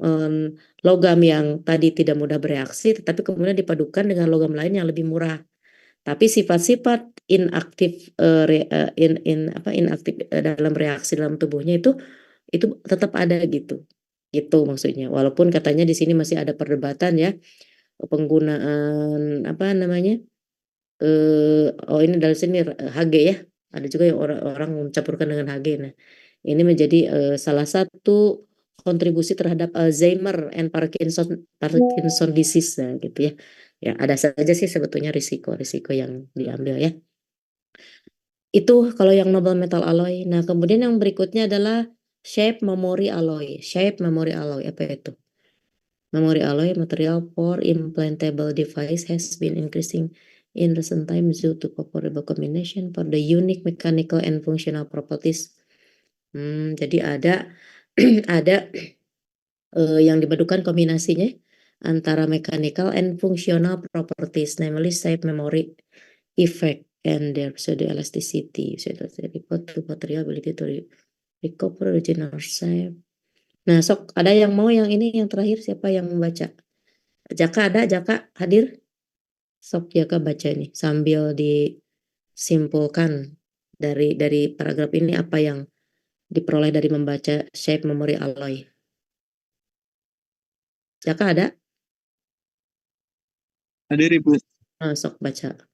Speaker 1: logam yang tadi tidak mudah bereaksi tetapi kemudian dipadukan dengan logam lain yang lebih murah. Tapi sifat-sifat inaktif inaktif dalam reaksi dalam tubuhnya itu tetap ada gitu. Gitu maksudnya. Walaupun katanya di sini masih ada perdebatan ya penggunaan apa namanya? Oh ini dari sini Hg ya. Ada juga yang orang mencampurkan dengan Hg. Nah, ini menjadi salah satu kontribusi terhadap Alzheimer and Parkinson disease ya, gitu ya. Ya, ada saja sih sebetulnya risiko-risiko yang diambil ya. Itu kalau yang noble metal alloy. Nah, kemudian yang berikutnya adalah shape memory alloy. Shape memory alloy apa itu? Memory alloy material for implantable device has been increasing in recent times due to favorable combination for the unique mechanical and functional properties. Jadi ada ada yang dipadukan kombinasinya antara mechanical and functional properties, namely shape memory effect and their pseudo elasticity, pseudo report to material ability to recover original shape. Nah, sok ada yang mau yang ini yang terakhir siapa yang membaca? Jaka ada, Jaka hadir? Sok Jaka baca ini sambil disimpulkan dari paragraf ini apa yang diperoleh dari membaca shape memory alloy. Jaka ada?
Speaker 4: Hadir Ibu.
Speaker 1: Sok baca.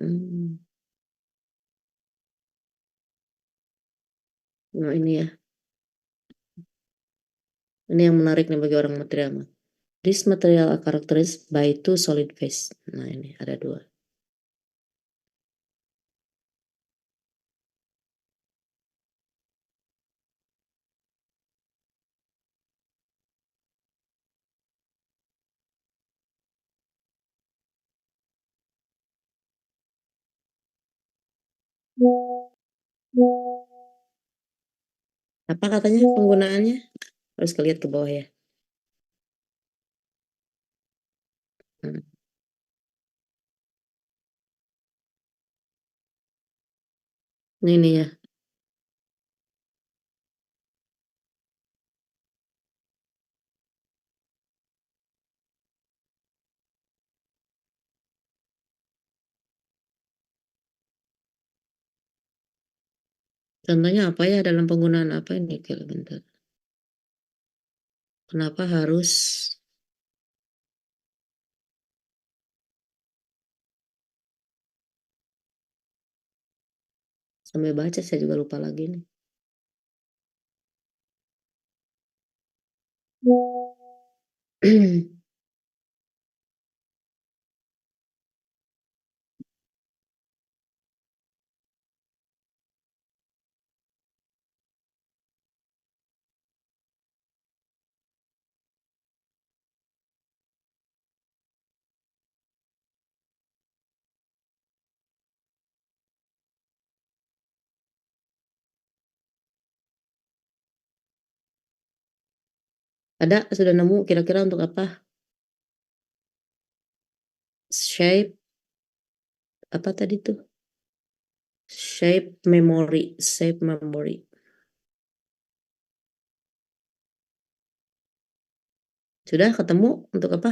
Speaker 1: Hmm. Nah ini ya, ini yang menarik nih bagi orang material mah. This material are characterized by two solid phase. Nah ini ada dua. Apa katanya penggunaannya? Harus lihat ke bawah ya. Hmm. Ini ya. Contohnya apa ya dalam penggunaan apa ini? Oke, bentar. Kenapa harus sampai baca saya juga lupa lagi nih. Ada sudah nemu kira-kira untuk apa? Shape apa tadi tuh? Shape memory. Sudah ketemu untuk apa?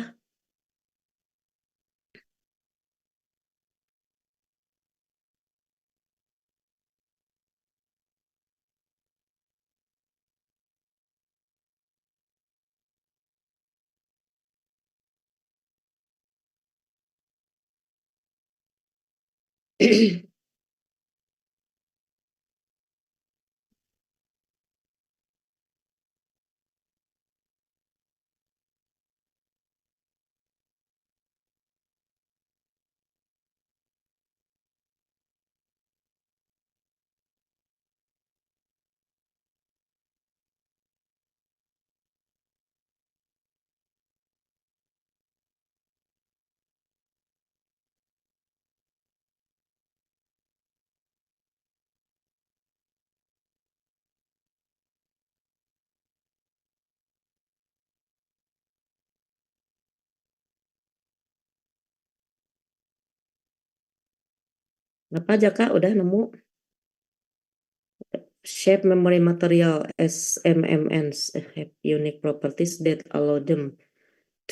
Speaker 1: Apa aja Kak? Udah nemu? Shape memory material SMMNs have unique properties that allow them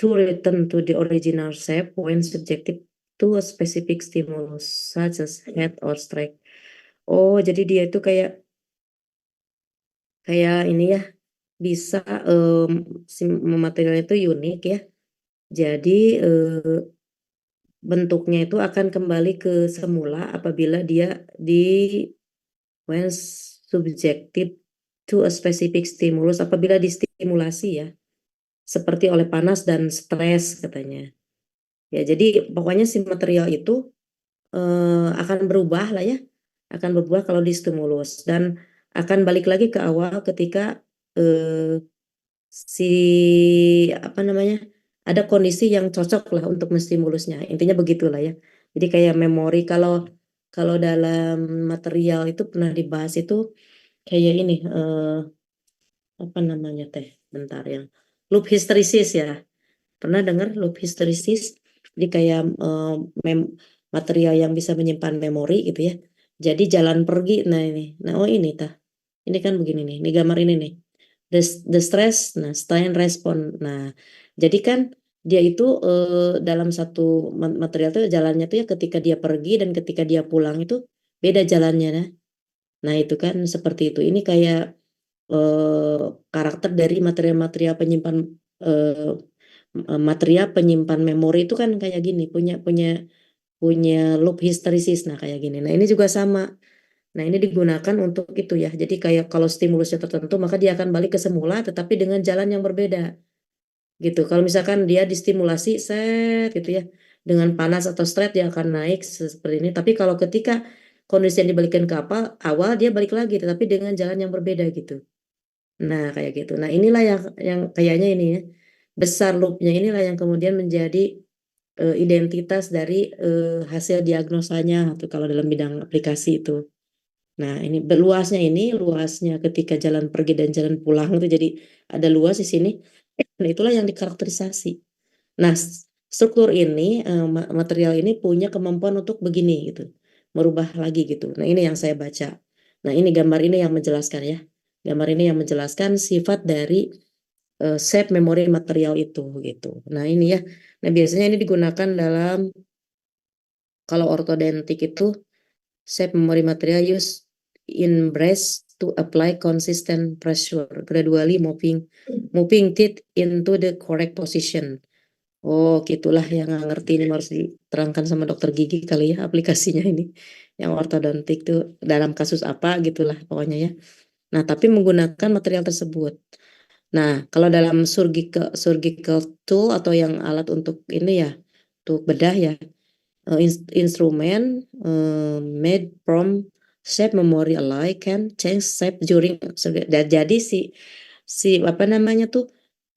Speaker 1: to return to the original shape when subjected to a specific stimulus such as heat or strike. Oh, jadi dia itu kayak ini ya, bisa si material itu unik ya. Jadi bentuknya itu akan kembali ke semula apabila dia di when subjected to a specific stimulus, apabila distimulasi ya, seperti oleh panas dan stres katanya. Ya, jadi pokoknya si material itu akan berubah lah ya, akan berubah kalau distimulus dan akan balik lagi ke awal ketika eh, si apa namanya ada kondisi yang cocok lah untuk menstimulusnya. Intinya begitulah ya. Jadi kayak memori kalau kalau dalam material itu pernah dibahas itu kayak ini apa namanya teh bentar yang loop hysteresis ya. Pernah dengar loop hysteresis? Jadi kayak material yang bisa menyimpan memori gitu ya. Jadi jalan pergi. Nah ini, nah oh ini tah. Ini kan begini nih. Ini gambar ini nih. The, the stress, nah strain respon. Nah jadi kan dia itu dalam satu material tuh jalannya tuh ya ketika dia pergi dan ketika dia pulang itu beda jalannya. Nah itu kan seperti itu. Ini kayak karakter dari material-material penyimpan material penyimpan memori itu kan kayak gini punya punya punya loop histeresis. Nah, kayak gini. Nah, ini juga sama. Nah, ini digunakan untuk itu ya. Jadi kayak kalau stimulusnya tertentu, maka dia akan balik ke semula, tetapi dengan jalan yang berbeda. Gitu. Kalau misalkan dia distimulasi, set gitu ya, dengan panas atau straight, dia akan naik seperti ini. Tapi kalau ketika kondisi yang dibalikin ke awal, dia balik lagi, tetapi dengan jalan yang berbeda gitu. Nah, kayak gitu. Nah, inilah yang kayaknya ini ya, besar loopnya inilah yang kemudian menjadi identitas dari hasil diagnosanya atau kalau dalam bidang aplikasi itu. Nah, ini luasnya ketika jalan pergi dan jalan pulang itu jadi ada luas di sini. Nah, itulah yang dikarakterisasi. Nah, struktur ini, material ini punya kemampuan untuk begini gitu, merubah lagi gitu. Nah, ini yang saya baca. Nah, ini gambar ini yang menjelaskan ya. Gambar ini yang menjelaskan sifat dari shape memori material itu gitu. Nah, ini ya. Nah, biasanya ini digunakan dalam kalau ortodentik itu shape memory material use in brace to apply consistent pressure gradually moving teeth into the correct position. Oh, gitulah yang nggak ngerti ini harus diterangkan sama dokter gigi kali ya aplikasinya ini. Yang ortodontik tuh dalam kasus apa gitulah pokoknya ya. Nah, tapi menggunakan material tersebut. Nah, kalau dalam surgical tool atau yang alat untuk ini ya, untuk bedah ya, instrumen made from shape memory alloy can change shape during surgery. Jadi si apa namanya tuh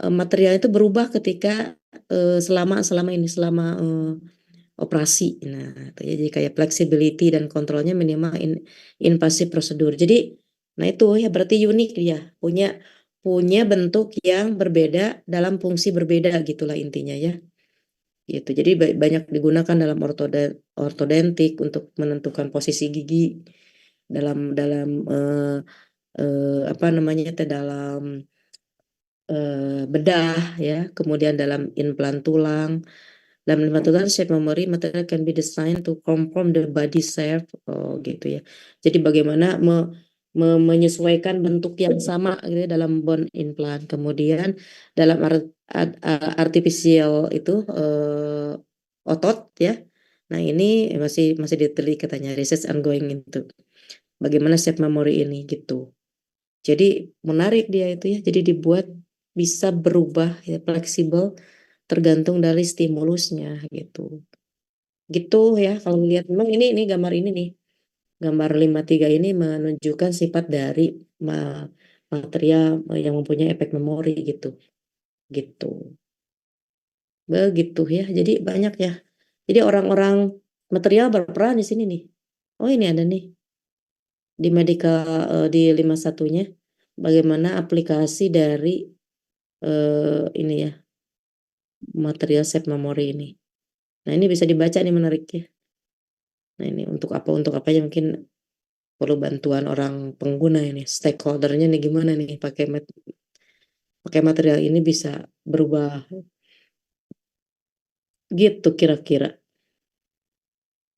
Speaker 1: material itu berubah ketika selama operasi. Nah, itu ya, jadi kayak flexibility dan kontrolnya minimal invasive prosedur. Jadi, nah itu ya berarti unik dia punya punya bentuk yang berbeda dalam fungsi berbeda gitulah intinya ya. Gitu. Jadi banyak digunakan dalam ortodentik untuk menentukan posisi gigi dalam dalam apa namanya dalam bedah ya, kemudian dalam implan tulang. Dalam implan tulang shape memory material can be designed to conform the body shape. Oh gitu ya. Jadi bagaimana menyesuaikan bentuk yang sama gitu ya, dalam bone implant. Kemudian dalam artificial itu otot ya. Nah, ini masih masih diteliti katanya research ongoing itu. Bagaimana shape memory ini gitu. Jadi menarik dia itu ya. Jadi dibuat bisa berubah ya, fleksibel tergantung dari stimulusnya gitu. Gitu ya kalau lihat memang ini gambar ini nih. Gambar 53 ini menunjukkan sifat dari material yang mempunyai efek memori gitu. Gitu. Begitu ya. Jadi banyak ya. Jadi orang-orang material berperan di sini nih. Oh, ini ada nih di medical di 51-nya bagaimana aplikasi dari ini ya material shape memory ini. Nah, ini bisa dibaca nih menarik ya. Nah, ini untuk apa ya mungkin perlu bantuan orang pengguna ini, stakeholdernya nih gimana nih pakai material ini bisa berubah gitu kira-kira.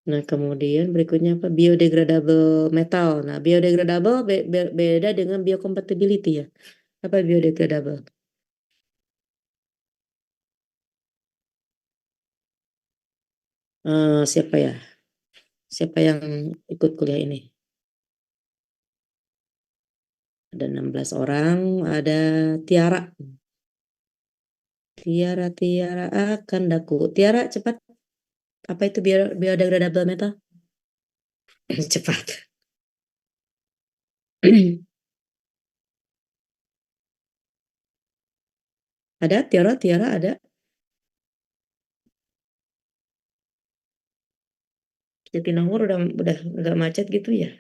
Speaker 1: Nah, kemudian berikutnya apa? Biodegradable metal. Nah, biodegradable beda dengan biocompatibility ya. Apa biodegradable? Siapa ya? Siapa yang ikut kuliah ini? Ada 16 orang, ada Tiara. Tiara akan daku. Tiara cepat. Apa itu biodegradable metal? Cepat. Ada Tiara ada. Jatinangor udah nggak macet gitu ya.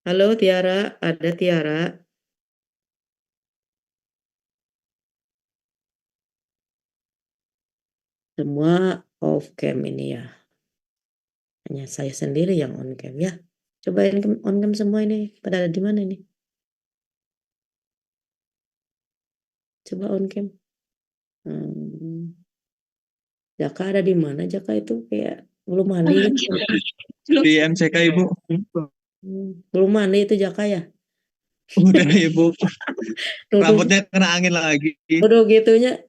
Speaker 1: Halo Tiara, ada Tiara. Semua off cam ini ya. Hanya saya sendiri yang on cam ya. Cobain on cam semua ini. Pada ada di mana ini? Coba on cam. Jaka ada di mana? Jaka itu kayak belum mandi gitu.
Speaker 3: Di MCK Ibu.
Speaker 1: Belum mandi itu Jaka ya.
Speaker 3: Udah Ibu,
Speaker 1: Nuduh,
Speaker 3: rambutnya kena angin lagi
Speaker 1: nuduh gitunya.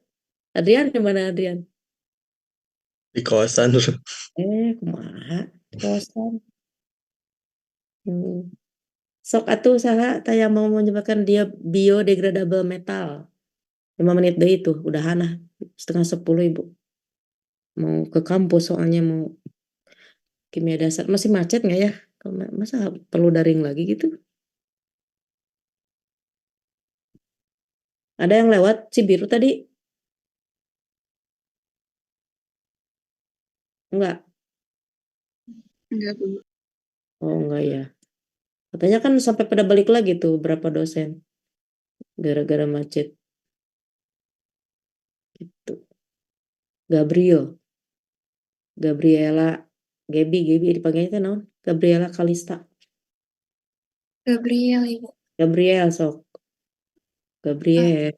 Speaker 1: Adrian di mana Adrian?
Speaker 3: di kosan.
Speaker 1: Kumaha di kosan. Hmm. Sok atuh saha taya mau menyebabkan dia biodegradable metal. 5 menit deh itu, udahan lah. 9:30 Ibu. Mau ke kampus soalnya mau kimia dasar. Masih macet nggak ya? Masa perlu daring lagi gitu? Ada yang lewat Cibiru tadi? Enggak.
Speaker 2: Enggak, Bu.
Speaker 1: Oh enggak ya. Katanya kan sampai pada balik lagi tuh berapa dosen. Gara-gara macet gitu. Gabriel. Gabriela. Gaby dipanggilnya kan naon? Gabriela Kalista.
Speaker 2: Gabriel, Ibu.
Speaker 1: Gabriel sok. Gabriel.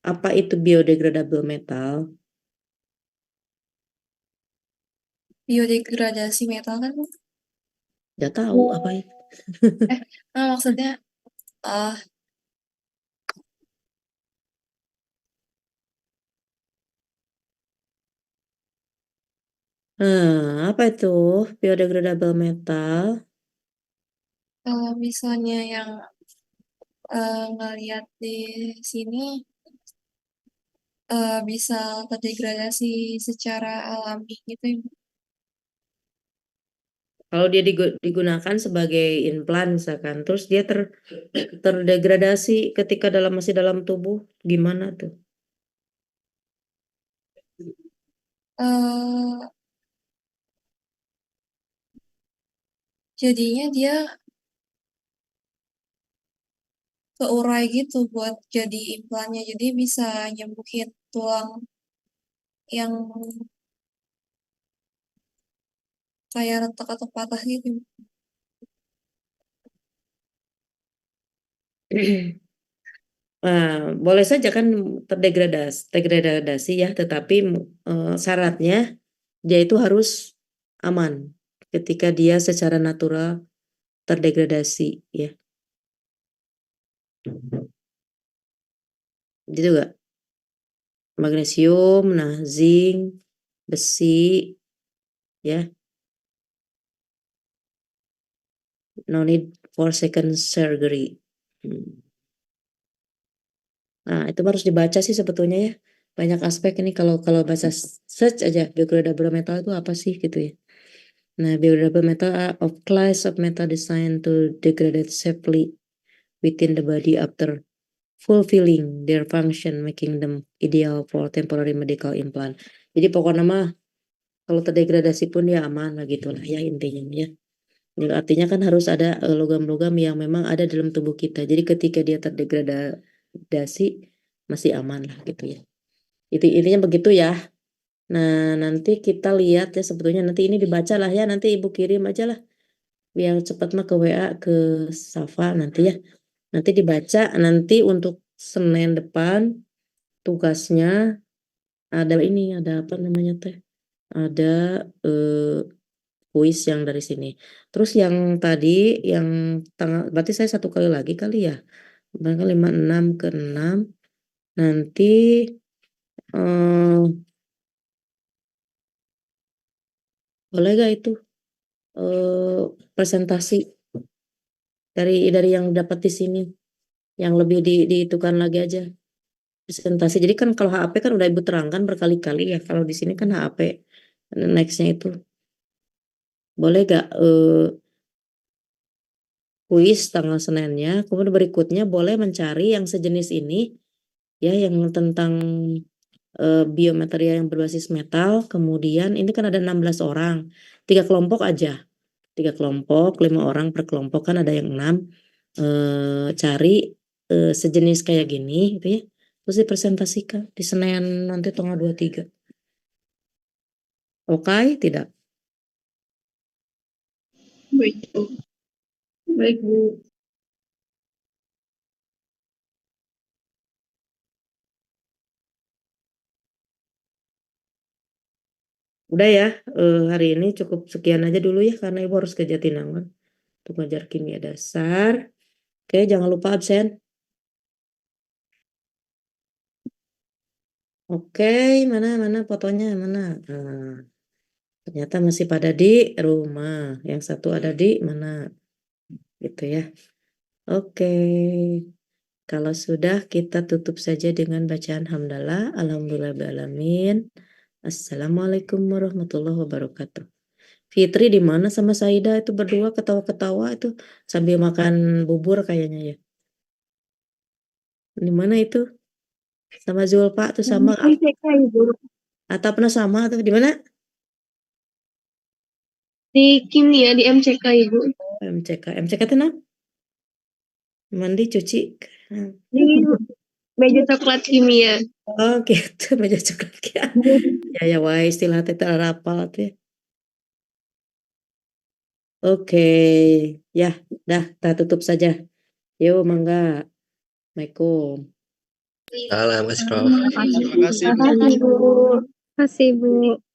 Speaker 1: Apa itu biodegradable metal?
Speaker 2: Biodegradasi metal kan, Bu?
Speaker 1: Gak tahu apa itu.
Speaker 2: Maksudnya ah
Speaker 1: Apa itu biodegradable metal?
Speaker 2: kalau misalnya yang ngeliat di sini bisa terdegradasi secara alami gitu, Ibu.
Speaker 1: Kalau dia digunakan sebagai implan misalkan, terus dia terdegradasi ketika masih dalam tubuh, gimana tuh?
Speaker 2: Eh, Jadinya dia keurai gitu buat jadi implannya. Jadi bisa nyembuhin tulang yang kayak retak atau patah gitu.
Speaker 1: Boleh saja kan terdegradasi ya, tetapi syaratnya dia itu harus aman ketika dia secara natural terdegradasi ya. Gitu gak? Magnesium, nah zinc, besi ya. No need for second surgery. Nah, itu harus dibaca sih sebetulnya ya. Banyak aspek ini kalau kalau bahasa search aja biodegradable metal itu apa sih gitu ya. Nah, biodegradable metal are of class of metal designed to degrade safely within the body after fulfilling their function, making them ideal for temporary medical implant. Jadi pokoknya mah kalau terdegradasi pun ya aman lah gitu lah ya intinya ya. Ya, artinya kan harus ada logam-logam yang memang ada dalam tubuh kita. Jadi ketika dia terdegradasi masih aman lah gitu ya. Itu intinya begitu ya. Nah, nanti kita lihat ya sebetulnya nanti ini dibaca lah ya. Nanti Ibu kirim aja lah biar cepat mah ke WA ke Safa nanti ya. Nanti dibaca nanti untuk Senin depan tugasnya ada apa namanya teh? Ada kuis yang dari sini. Terus yang tadi yang tanggal berarti saya 1 kali lagi kali ya. Tanggal 5, 6 ke 6 nanti eh, boleh gak itu presentasi dari yang dapat di sini yang lebih dihitungkan lagi aja presentasi. Jadi kan kalau HAP kan udah Ibu terangkan berkali-kali ya. Kalau di sini kan HAP nextnya itu boleh gak kuis tanggal Seninnya. Kemudian berikutnya boleh mencari yang sejenis ini ya yang tentang biomaterial yang berbasis metal. Kemudian ini kan ada 16 orang, 3 kelompok aja. 3 kelompok, 5 orang per kelompok kan ada yang 6. Cari sejenis kayak gini gitu ya. Terus dipresentasikan di Senin nanti tanggal 23. Oke, tidak?
Speaker 2: Baik, Bu.
Speaker 1: Baik, Bu. Udah ya, hari ini cukup sekian aja dulu ya karena Ibu harus ke Jatinangor untuk ngajar kimia dasar. Oke, jangan lupa absen. Oke, mana fotonya mana? Nah, ternyata masih pada di rumah. Yang satu ada di mana? Gitu ya. Oke. Kalau sudah kita tutup saja dengan bacaan hamdalah. Alhamdulillahirrahmanirrahim. Assalamualaikum warahmatullahi wabarakatuh. Fitri di mana sama Saida itu berdua ketawa-ketawa itu sambil makan bubur kayaknya ya. Di mana itu? Sama Zulfa tuh sama
Speaker 2: MCK Ibu.
Speaker 1: atau pernah sama tuh di mana?
Speaker 2: Di kimia di MCK Ibu.
Speaker 1: MCK itu nah? Mandi cuci.
Speaker 2: Di meja coklat kimia.
Speaker 1: Oh gitu meja coklat ya. Ya wae istilah teh rapal tuh ya. Oke, ya, dah, kita tutup saja. Yuk, mangga. Assalamualaikum.
Speaker 3: Salam, kasih Prof.
Speaker 2: Terima kasih Bu. Terima kasih Bu.